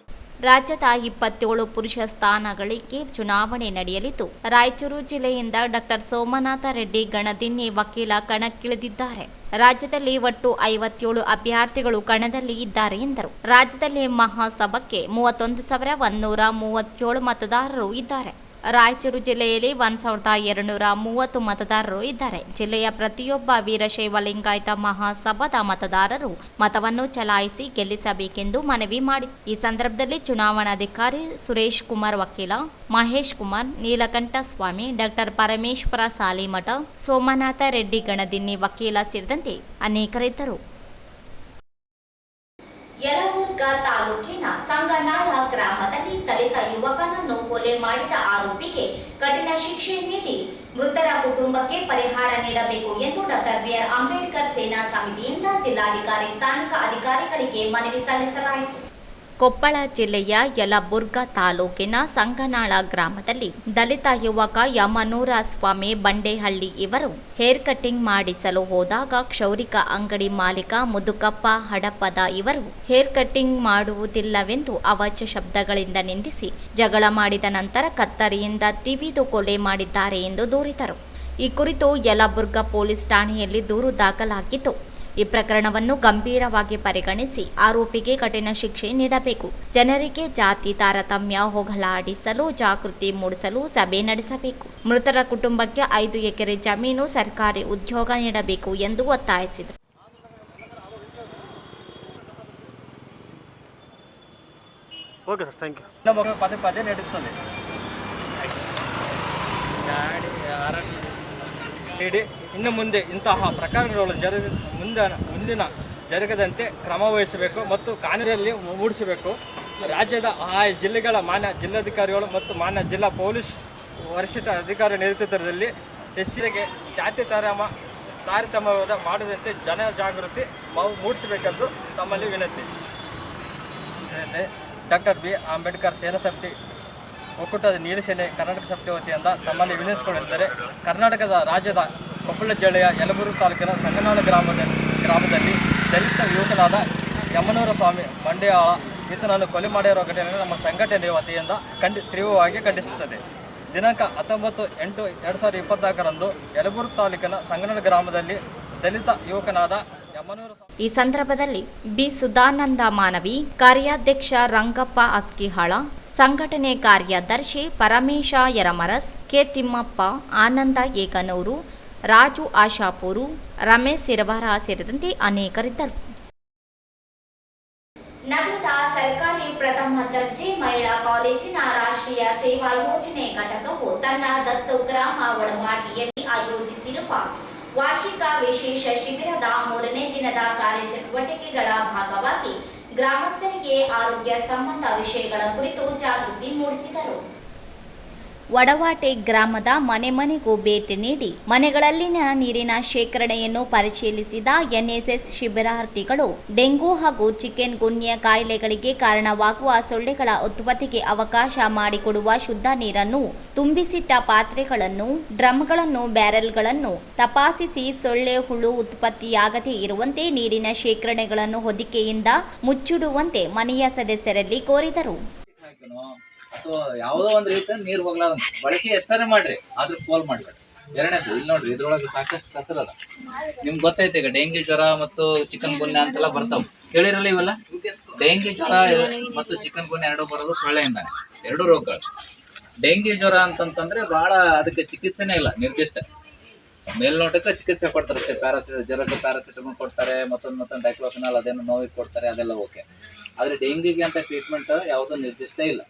ರಾಜ್ಯದ 27 ಪುರುಷ ಸ್ಥಾನಗಳಿಗೆ ಚುನಾವಣೆ ನಡೆಯಲಿದ್ದು, ರಾಯಚೂರು ಜಿಲ್ಲೆಯಿಂದ ಡಾಕ್ಟರ್ ಸೋಮನಾಥ ರೆಡ್ಡಿ ಗಣದಿನ್ನಿ ವಕೀಲ ಕಣಕ್ಕಿಳಿದಿದ್ದಾರೆ. ರಾಜ್ಯದಲ್ಲಿ ಒಟ್ಟು 57 ಅಭ್ಯರ್ಥಿಗಳು ಕಣದಲ್ಲಿ ಇದ್ದಾರೆ ಎಂದರು. ರಾಜ್ಯದಲ್ಲಿ ಮಹಾಸಭಾಕ್ಕೆ 31,137 ಮತದಾರರು ಇದ್ದಾರೆ. ರಾಯಚೂರು ಜಿಲ್ಲೆಯಲ್ಲಿ 1,230 ಮತದಾರರು ಇದ್ದಾರೆ. ಜಿಲ್ಲೆಯ ಪ್ರತಿಯೊಬ್ಬ ವೀರಶೈವ ಲಿಂಗಾಯತ ಮಹಾಸಭಾದ ಮತದಾರರು ಮತವನ್ನು ಚಲಾಯಿಸಿ ಗೆಲ್ಲಿಸಬೇಕೆಂದು ಮನವಿ ಮಾಡಿ. ಈ ಸಂದರ್ಭದಲ್ಲಿ ಚುನಾವಣಾಧಿಕಾರಿ ಸುರೇಶ್ ಕುಮಾರ್, ವಕೀಲ ಮಹೇಶ್ ಕುಮಾರ್, ನೀಲಕಂಠ ಸ್ವಾಮಿ, ಡಾಕ್ಟರ್ ಪರಮೇಶ್ವರ ಸಾಲಿಮಠ, ಸೋಮನಾಥ ರೆಡ್ಡಿ ಗಣದಿನ್ನಿ ವಕೀಲ ಸೇರಿದಂತೆ ಅನೇಕರಿದ್ದರು. ಯಲಬುರ್ಗಾ ತಾಲೂಕಿನ ಸಂಗನಾಳ ಗ್ರಾಮದಲ್ಲಿ ದಲಿತ ಯುವಕನನ್ನು ಕೊಲೆ ಮಾಡಿದ ಆರೋಪಿಗೆ ಕಠಿಣ ಶಿಕ್ಷೆ ನೀಡಿ ಮೃತರ ಕುಟುಂಬಕ್ಕೆ ಪರಿಹಾರ ನೀಡಬೇಕು ಎಂದು ಡಾಕ್ಟರ್ BR ಅಂಬೇಡ್ಕರ್ ಸೇನಾ ಸಮಿತಿಯಿಂದ ಜಿಲ್ಲಾಧಿಕಾರಿ ಸ್ಥಾನಿಕ ಅಧಿಕಾರಿಗಳಿಗೆ ಮನವಿ ಸಲ್ಲಿಸಲಾಯಿತು. ಕೊಪ್ಪಳ ಜಿಲ್ಲೆಯ ಯಲಬುರ್ಗಾ ತಾಲೂಕಿನ ಸಂಗನಾಳ ಗ್ರಾಮದಲ್ಲಿ ದಲಿತ ಯುವಕ ಯಮನೂರ ಸ್ವಾಮಿ ಬಂಡೇಹಳ್ಳಿ ಇವರು ಹೇರ್ ಕಟಿಂಗ್ ಮಾಡಿಸಲು ಹೋದಾಗ ಕ್ಷೌರಿಕ ಅಂಗಡಿ ಮಾಲೀಕ ಮುದುಕಪ್ಪ ಹಡಪದ ಇವರು ಹೇರ್ ಕಟಿಂಗ್ ಮಾಡುವುದಿಲ್ಲವೆಂದು ಅವಾಚ್ಯ ಶಬ್ದಗಳಿಂದ ನಿಂದಿಸಿ ಜಗಳ ಮಾಡಿದ ನಂತರ ಕತ್ತರಿಯಿಂದ ತಿವಿದು ಕೊಲೆ ಮಾಡಿದ್ದಾರೆ ಎಂದು ದೂರಿದರು. ಈ ಕುರಿತು ಯಲಬುರ್ಗಾ ಪೊಲೀಸ್ ಠಾಣೆಯಲ್ಲಿ ದೂರು ದಾಖಲಾಗಿತ್ತು. ಈ ಪ್ರಕರಣವನ್ನು ಗಂಭೀರವಾಗಿ ಪರಿಗಣಿಸಿ ಆರೋಪಿಗೆ ಕಠಿಣ ಶಿಕ್ಷೆ ನೀಡಬೇಕು. ಜನರಿಗೆ ಜಾತಿ ತಾರತಮ್ಯ ಹೋಗಲಾಡಿಸಲು ಜಾಗೃತಿ ಮೂಡಿಸಲು ಸಭೆ ನಡೆಸಬೇಕು. ಮೃತರ ಕುಟುಂಬಕ್ಕೆ 5 ಎಕರೆ ಜಮೀನು, ಸರ್ಕಾರಿ ಉದ್ಯೋಗ ನೀಡಬೇಕು ಎಂದು ಒತ್ತಾಯಿಸಿದರು. Okay sir, thank you. ನಮ್ಮ ಪದೇ ಪದೇ ನಡೆಯುತ್ತದೆ ನೀಡಿ ಇನ್ನು ಮುಂದೆ ಇಂತಹ ಪ್ರಕರಣಗಳು ಮುಂದಿನ ಜರುಗದಂತೆ ಕ್ರಮ ವಹಿಸಬೇಕು ಮತ್ತು ಕಾನೂನಲ್ಲಿ ಮೂಡಿಸಬೇಕು. ರಾಜ್ಯದ ಜಿಲ್ಲೆಗಳ ಮಾನ್ಯ ಜಿಲ್ಲಾಧಿಕಾರಿಗಳು ಮತ್ತು ಮಾನ್ಯ ಜಿಲ್ಲಾ ಪೊಲೀಸ್ ವರಿಷ್ಠ ಅಧಿಕಾರಿ ನೇತೃತ್ವದಲ್ಲಿ ಎಸ್ಸಿಗೆ ಜಾತಿ ತಾರತಮ್ಯ ಮಾಡದಂತೆ ಜನಜಾಗೃತಿ ಮೂಡಿಸಬೇಕೆಂದು ತಮ್ಮಲ್ಲಿ ವಿನಂತಿ. ಡಾಕ್ಟರ್ BR ಅಂಬೇಡ್ಕರ್ ಸೇನಾ ಸಮಿತಿ ಒಕ್ಕೂಟದ ನೀಲಸೇನೆ ಕರ್ನಾಟಕ ಸಮಿತಿ ವತಿಯಿಂದ ತಮ್ಮಲ್ಲಿ ವಿನಂತಿಸಿಕೊಂಡಿದ್ದಾರೆ. ಕರ್ನಾಟಕದ ರಾಜ್ಯದ ಕೊಪ್ಪಳ ಜಿಲ್ಲೆಯ ಯಲಬುರ್ಗಾ ತಾಲೂಕಿನ ಸಂಗನಾಳ ಗ್ರಾಮದಲ್ಲಿ ದಲಿತ ಯುವಕನಾದ ಯಮನೂರ ಸ್ವಾಮಿ ಮಂಡ್ಯಾಳ ಈತನನ್ನು ಕೊಲೆ ಮಾಡಿರುವ ಘಟನೆಯನ್ನು ನಮ್ಮ ಸಂಘಟನೆಯ ವತಿಯಿಂದ ತೀವ್ರವಾಗಿ ಖಂಡಿಸುತ್ತದೆ. ದಿನಾಂಕ 19/8/2024 ಯಲಬುರ್ಗ ತಾಲೂಕಿನ ಸಂಗನೂರು ಗ್ರಾಮದಲ್ಲಿ ದಲಿತ ಯುವಕನಾದ ಯಮನೂರ ಈ ಸಂದರ್ಭದಲ್ಲಿ ಬಿ ಸುಧಾನಂದ ಮಾನವಿ, ಕಾರ್ಯಾಧ್ಯಕ್ಷ ರಂಗಪ್ಪ ಅಸ್ಕಿಹಾಳ, ಸಂಘಟನೆ ಕಾರ್ಯದರ್ಶಿ ಪರಮೇಶ ಯರಮರಸ್, ಕೆ ತಿಮ್ಮಪ್ಪ, ಆನಂದ ಏಕನೂರು, ರಾಜು ಆಶಾಪೂರು, ರಮೇಶ್ ಸಿರವಾರ ಸೇರಿದಂತೆ ಅನೇಕರಿದ್ದರು. ನಗರದ ಸರ್ಕಾರಿ ಪ್ರಥಮ ದರ್ಜೆ ಮಹಿಳಾ ಕಾಲೇಜಿನ ರಾಷ್ಟ್ರೀಯ ಸೇವಾ ಯೋಜನೆ ಘಟಕವು ತನ್ನ ದತ್ತು ಗ್ರಾಮ ವಡವಾಟಿಯಲ್ಲಿ ಆಯೋಜಿಸಿರುವ ವಾರ್ಷಿಕ ವಿಶೇಷ ಶಿಬಿರದ 3ನೇ ದಿನದ ಕಾರ್ಯಚಟುವಟಿಕೆಗಳ ಭಾಗವಾಗಿ ಗ್ರಾಮಸ್ಥರಿಗೆ ಆರೋಗ್ಯ ಸಂಬಂಧ ವಿಷಯಗಳ ಕುರಿತು ಜಾಗೃತಿ ಮೂಡಿಸಿದರು. ವಡವಾಟೆ ಗ್ರಾಮದ ಮನೆ ಮನೆಗೂ ಭೇಟಿ ನೀಡಿ ಮನೆಗಳಲ್ಲಿನ ನೀರಿನ ಶೇಖರಣೆಯನ್ನು ಪರಿಶೀಲಿಸಿದ ಎನ್ಎಸ್ಎಸ್ ಶಿಬಿರಾರ್ಥಿಗಳು ಡೆಂಗು ಹಾಗೂ ಚಿಕನ್ ಗುನ್ಯಾ ಕಾಯಿಲೆಗಳಿಗೆ ಕಾರಣವಾಗುವ ಸೊಳ್ಳೆಗಳ ಉತ್ಪತ್ತಿಗೆ ಅವಕಾಶ ಮಾಡಿಕೊಡುವ ಶುದ್ಧ ನೀರನ್ನು, ತುಂಬಿಸಿಟ್ಟ ಪಾತ್ರೆಗಳನ್ನು, ಡ್ರಮ್ಗಳನ್ನು, ಬ್ಯಾರೆಲ್ಗಳನ್ನು ತಪಾಸಿಸಿ ಸೊಳ್ಳೆ ಹುಳು ಉತ್ಪತ್ತಿಯಾಗದೇ ಇರುವಂತೆ ನೀರಿನ ಶೇಖರಣೆಗಳನ್ನು ಹೊದಿಕೆಯಿಂದ ಮುಚ್ಚಿಡುವಂತೆ ಮನೆಯ ಸದಸ್ಯರಲ್ಲಿ ಕೋರಿದರು. ಅಥವಾ ಯಾವುದೋ ಒಂದು ರೀತಿಯ ನೀರು ಹೋಗ್ಲಾರ ಬಳಕೆ ಎಷ್ಟಾರೆ ಮಾಡ್ರಿ, ಆದ್ರೂ ಪೋಲ್ ಮಾಡ್ಬೇಡ್ರಿ. ಎರಡನೇದು ಇಲ್ಲಿ ನೋಡ್ರಿ, ಇದ್ರೊಳಗೆ ಸಾಕಷ್ಟು ಕಸರದ ನಿಮ್ಗೆ ಗೊತ್ತೈತೆ. ಈಗ ಡೆಂಗ್ಯೂ ಜ್ವರ ಮತ್ತು ಚಿಕನ್ ಗುನ್ಯಾ ಅಂತೆಲ್ಲ ಬರ್ತಾವ, ಕೇಳಿರಲ್ಲ ಇವೆಲ್ಲ. ಡೆಂಗ್ಯೂ ಜ್ವರ ಮತ್ತು ಚಿಕನ್ ಗುನ್ಯಾ ಎರಡು ಬರೋದು ಸೊಳ್ಳೆಯಿಂದಾನೆ, ಎರಡು ರೋಗಗಳು. ಡೆಂಗ್ಯೂ ಜ್ವರ ಅಂತಂತಂದ್ರೆ ಬಹಳ ಅದಕ್ಕೆ ಚಿಕಿತ್ಸೆನೇ ಇಲ್ಲ, ನಿರ್ದಿಷ್ಟ ಮೇಲ್ನೋಟಕ್ಕೆ ಚಿಕಿತ್ಸೆ ಕೊಡ್ತಾರೆ ಅಷ್ಟೇ. ಜ್ವರಕ್ಕೆ ಪ್ಯಾರಾಸಿಟಮಲ್ ಕೊಡ್ತಾರೆ, ಮತ್ತೊಂದು ಡೈಕ್ಲೋಫಿನಾಲ್ ಅದೇನೋ ನೋವಿಗೆ ಕೊಡ್ತಾರೆ, ಅದೆಲ್ಲ ಓಕೆ. ಆದ್ರೆ ಡೆಂಗ್ಯೂಗೆ ಅಂತ ಟ್ರೀಟ್ಮೆಂಟ್ ಯಾವುದೂ ನಿರ್ದಿಷ್ಟ ಇಲ್ಲ.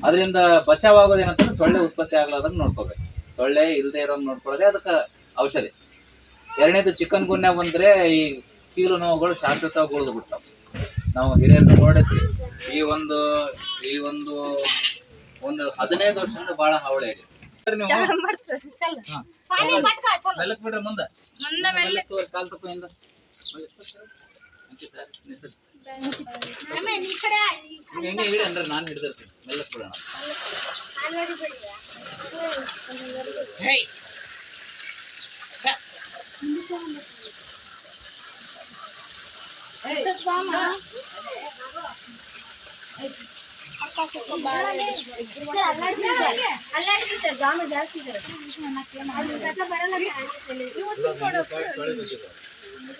ಅದರಿಂದ ಬಚಾವಾಗೋದೇನಂತಂದ್ರೆ ಸೊಳ್ಳೆ ಉತ್ಪತ್ತಿ ಆಗ್ಲಾರ್ದಂಗೆ ನೋಡ್ಕೋಬೇಕು, ಸೊಳ್ಳೆ ಇಲ್ಲದೆ ಇರೋಂಗೆ ನೋಡ್ಕೊಳ್ಳೋದೇ ಅದಕ್ಕೆ ಔಷಧಿ. ಎರಡನೇದು ಚಿಕನ್ ಗುನ್ಯಾ ಬಂದ್ರೆ ಈ ಕೀಲು ನೋವುಗಳು ಶಾಶ್ವತವಾಗಿ ಉಳಿದು ಬಿಡ್ತಾವ. ನಾವು ಹಿರಿಯರನ್ನು ನೋಡಿದ್ವಿ. ಈ ಒಂದು 15 ವರ್ಷದಿಂದ ಬಹಳ ಹಾವಳಿ ಆಗಿದೆ. ಮೆಲ್ಲಕ್ ಬಿಡ್ರಿ, ಮುಂದೆ ಕಾಲ್ ತಪ್ಪಿಂದ ಹೆಂಗೆ ಹಿಡಿ ಅಂದ್ರೆ ನಾನು ಹಿಡಿದಿರ್ತೀನಿ. ಮೆಲ್ಲಕ್ ಬಿಡೋಣ.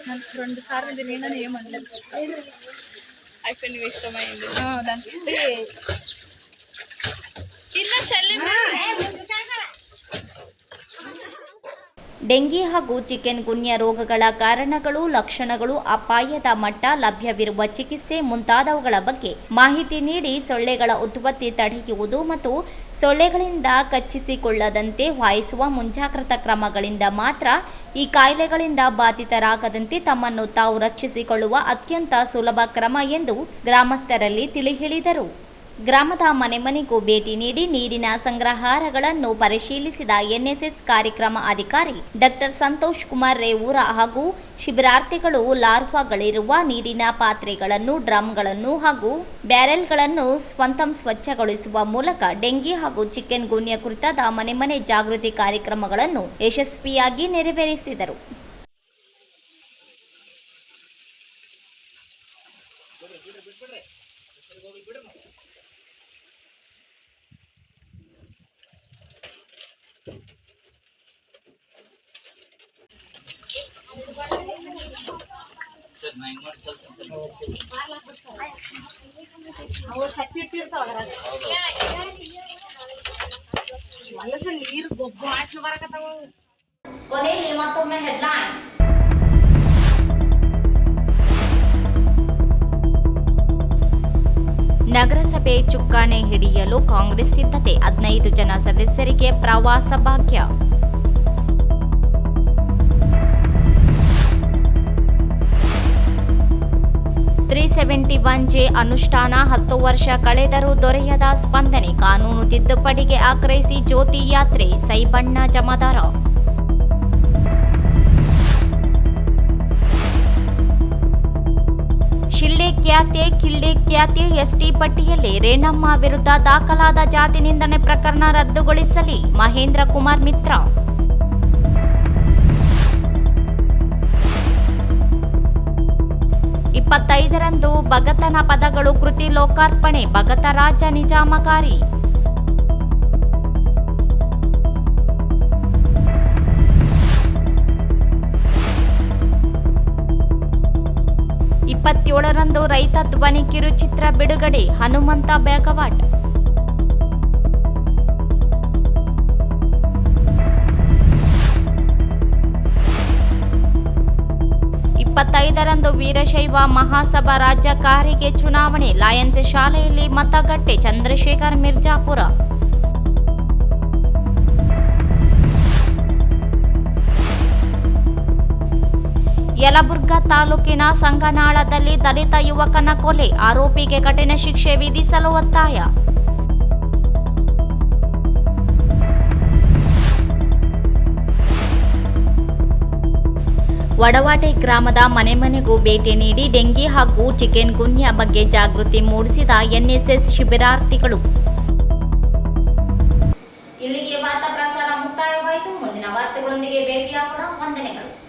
నాకు 2 సార్లు తిరిగినా ఏమనలేదు. అయిపోయింది, ఇష్టమైంది. దానికి కింద చల్లి ಡೆಂಗಿ ಹಾಗೂ ಚಿಕನ್ ಗುನ್ಯಾ ರೋಗಗಳ ಕಾರಣಗಳು, ಲಕ್ಷಣಗಳು, ಅಪಾಯದ ಮಟ್ಟ, ಲಭ್ಯವಿರುವ ಚಿಕಿತ್ಸೆ ಮುಂತಾದವುಗಳ ಬಗ್ಗೆ ಮಾಹಿತಿ ನೀಡಿ ಸೊಳ್ಳೆಗಳ ಉತ್ಪತ್ತಿ ತಡೆಯುವುದು ಮತ್ತು ಸೊಳ್ಳೆಗಳಿಂದ ಕಚ್ಚಿಸಿಕೊಳ್ಳದಂತೆ ವಹಿಸುವ ಮುಂಜಾಗ್ರತಾ ಕ್ರಮಗಳಿಂದ ಮಾತ್ರ ಈ ಕಾಯಿಲೆಗಳಿಂದ ಬಾಧಿತರಾಗದಂತೆ ತಮ್ಮನ್ನು ತಾವು ರಕ್ಷಿಸಿಕೊಳ್ಳುವ ಅತ್ಯಂತ ಸುಲಭ ಕ್ರಮ ಎಂದು ಗ್ರಾಮಸ್ಥರಲ್ಲಿ ತಿಳಿ ಹೇಳಿದರು. ಗ್ರಾಮದ ಮನೆ ಮನೆಗೂ ಭೇಟಿ ನೀಡಿ ನೀರಿನ ಸಂಗ್ರಹಾರಗಳನ್ನು ಪರಿಶೀಲಿಸಿದ ಎನ್ಎಸ್ಎಸ್ ಕಾರ್ಯಕ್ರಮ ಅಧಿಕಾರಿ ಡಾಕ್ಟರ್ ಸಂತೋಷ್ ಕುಮಾರ್ ರೇವೂರ ಹಾಗೂ ಶಿಬಿರಾರ್ಥಿಗಳು ಲಾರ್ವಾಗಳಿರುವ ನೀರಿನ ಪಾತ್ರೆಗಳನ್ನು, ಡ್ರಮ್ಗಳನ್ನು ಹಾಗೂ ಬ್ಯಾರೆಲ್ಗಳನ್ನು ಸ್ವಚ್ಛಗೊಳಿಸುವ ಮೂಲಕ ಡೆಂಗಿ ಹಾಗೂ ಚಿಕನ್ ಗುನ್ಯಾ ಕುರಿತಾದ ಮನೆ ಮನೆ ಜಾಗೃತಿ ಕಾರ್ಯಕ್ರಮಗಳನ್ನು ಯಶಸ್ವಿಯಾಗಿ ನೆರವೇರಿಸಿದರು. ಕೊನೆಯಲ್ಲಿ ಮತ್ತೊಮ್ಮೆ ಹೆಡ್ಲೈನ್ಸ್. ನಗರಸಭೆ ಚುಕ್ಕಾಣಿ ಹಿಡಿಯಲು ಕಾಂಗ್ರೆಸ್ ಸಿದ್ಧತೆ, 15 ಜನ ಸದಸ್ಯರಿಗೆ ಪ್ರವಾಸ ಭಾಗ್ಯ. $371J ಅನುಷ್ಠಾನ 10 ವರ್ಷ ಕಳೆದರೂ ದೊರೆಯದ ಸ್ಪಂದನೆ, ಕಾನೂನು ತಿದ್ದುಪಡಿಗೆ ಆಗ್ರಹಿಸಿ ಜ್ಯೋತಿ ಯಾತ್ರೆ, ಸೈಬಣ್ಣ ಜಮಾದಾರ. ಶಿಳ್ಳೆ ಖ್ಯಾತೆ, ಕಿಳ್ಳೆ ಖ್ಯಾತೆ, ಎಸ್ಟಿ ಪಟ್ಟಿಯಲ್ಲಿ ರೇಣಮ್ಮ ವಿರುದ್ಧ ದಾಖಲಾದ ಜಾತಿ ನಿಂದನೆ ಪ್ರಕರಣ ರದ್ದುಗೊಳಿಸಲಿ, ಮಹೇಂದ್ರ ಕುಮಾರ್ ಮಿತ್ರ. 25ರಂದು ಭಗತನ ಪದಗಳು ಕೃತಿ ಲೋಕಾರ್ಪಣೆ ಭಗತರಾಜ ನಿಜಾಮಕಾರಿ. ರಂದು ರೈತ ಧ್ವನಿ ಕಿರುಚಿತ್ರ ಬಿಡುಗಡೆ ಹನುಮಂತ ಬೇಗವಾಟ್. 25ರಂದು ವೀರಶೈವ ಮಹಾಸಭಾ ರಾಜ್ಯ ಕಾರಿಗೆ ಚುನಾವಣೆ ಲಯನ್ಸ್ ಶಾಲೆಯಲ್ಲಿ ಮತಗಟ್ಟೆ ಚಂದ್ರಶೇಖರ್ ಮಿರ್ಜಾಪುರ. ಯಲಬುರ್ಗಾ ತಾಲೂಕಿನ ಸಂಗನಾಳದಲ್ಲಿ ದಲಿತ ಯುವಕನ ಕೊಲೆ ಆರೋಪಿಗೆ ಕಠಿಣ ಶಿಕ್ಷೆ ವಿಧಿಸಲು ಒತ್ತಾಯ. ವಡವಾಟೆ ಗ್ರಾಮದ ಮನೆ ಮನೆಗೂ ಭೇಟಿ ನೀಡಿ ಡೆಂಗಿ ಹಾಗೂ ಚಿಕನ್ ಗುನ್ಯಾ ಬಗ್ಗೆ ಜಾಗೃತಿ ಮೂಡಿಸಿದ ಎನ್ಎಸ್ಎಸ್ ಶಿಬಿರಾರ್ಥಿಗಳು. ಇಲ್ಲಿಗೆ ವಾರ್ತಾ ಪ್ರಸಾರ ಮುಕ್ತಾಯವಾಯಿತು. ಮುಂದಿನ ವಾರ್ತೆಗಳೊಂದಿಗೆ ಭೇಟಿಯಾಗೋಣ. ವಂದನೆಗಳು.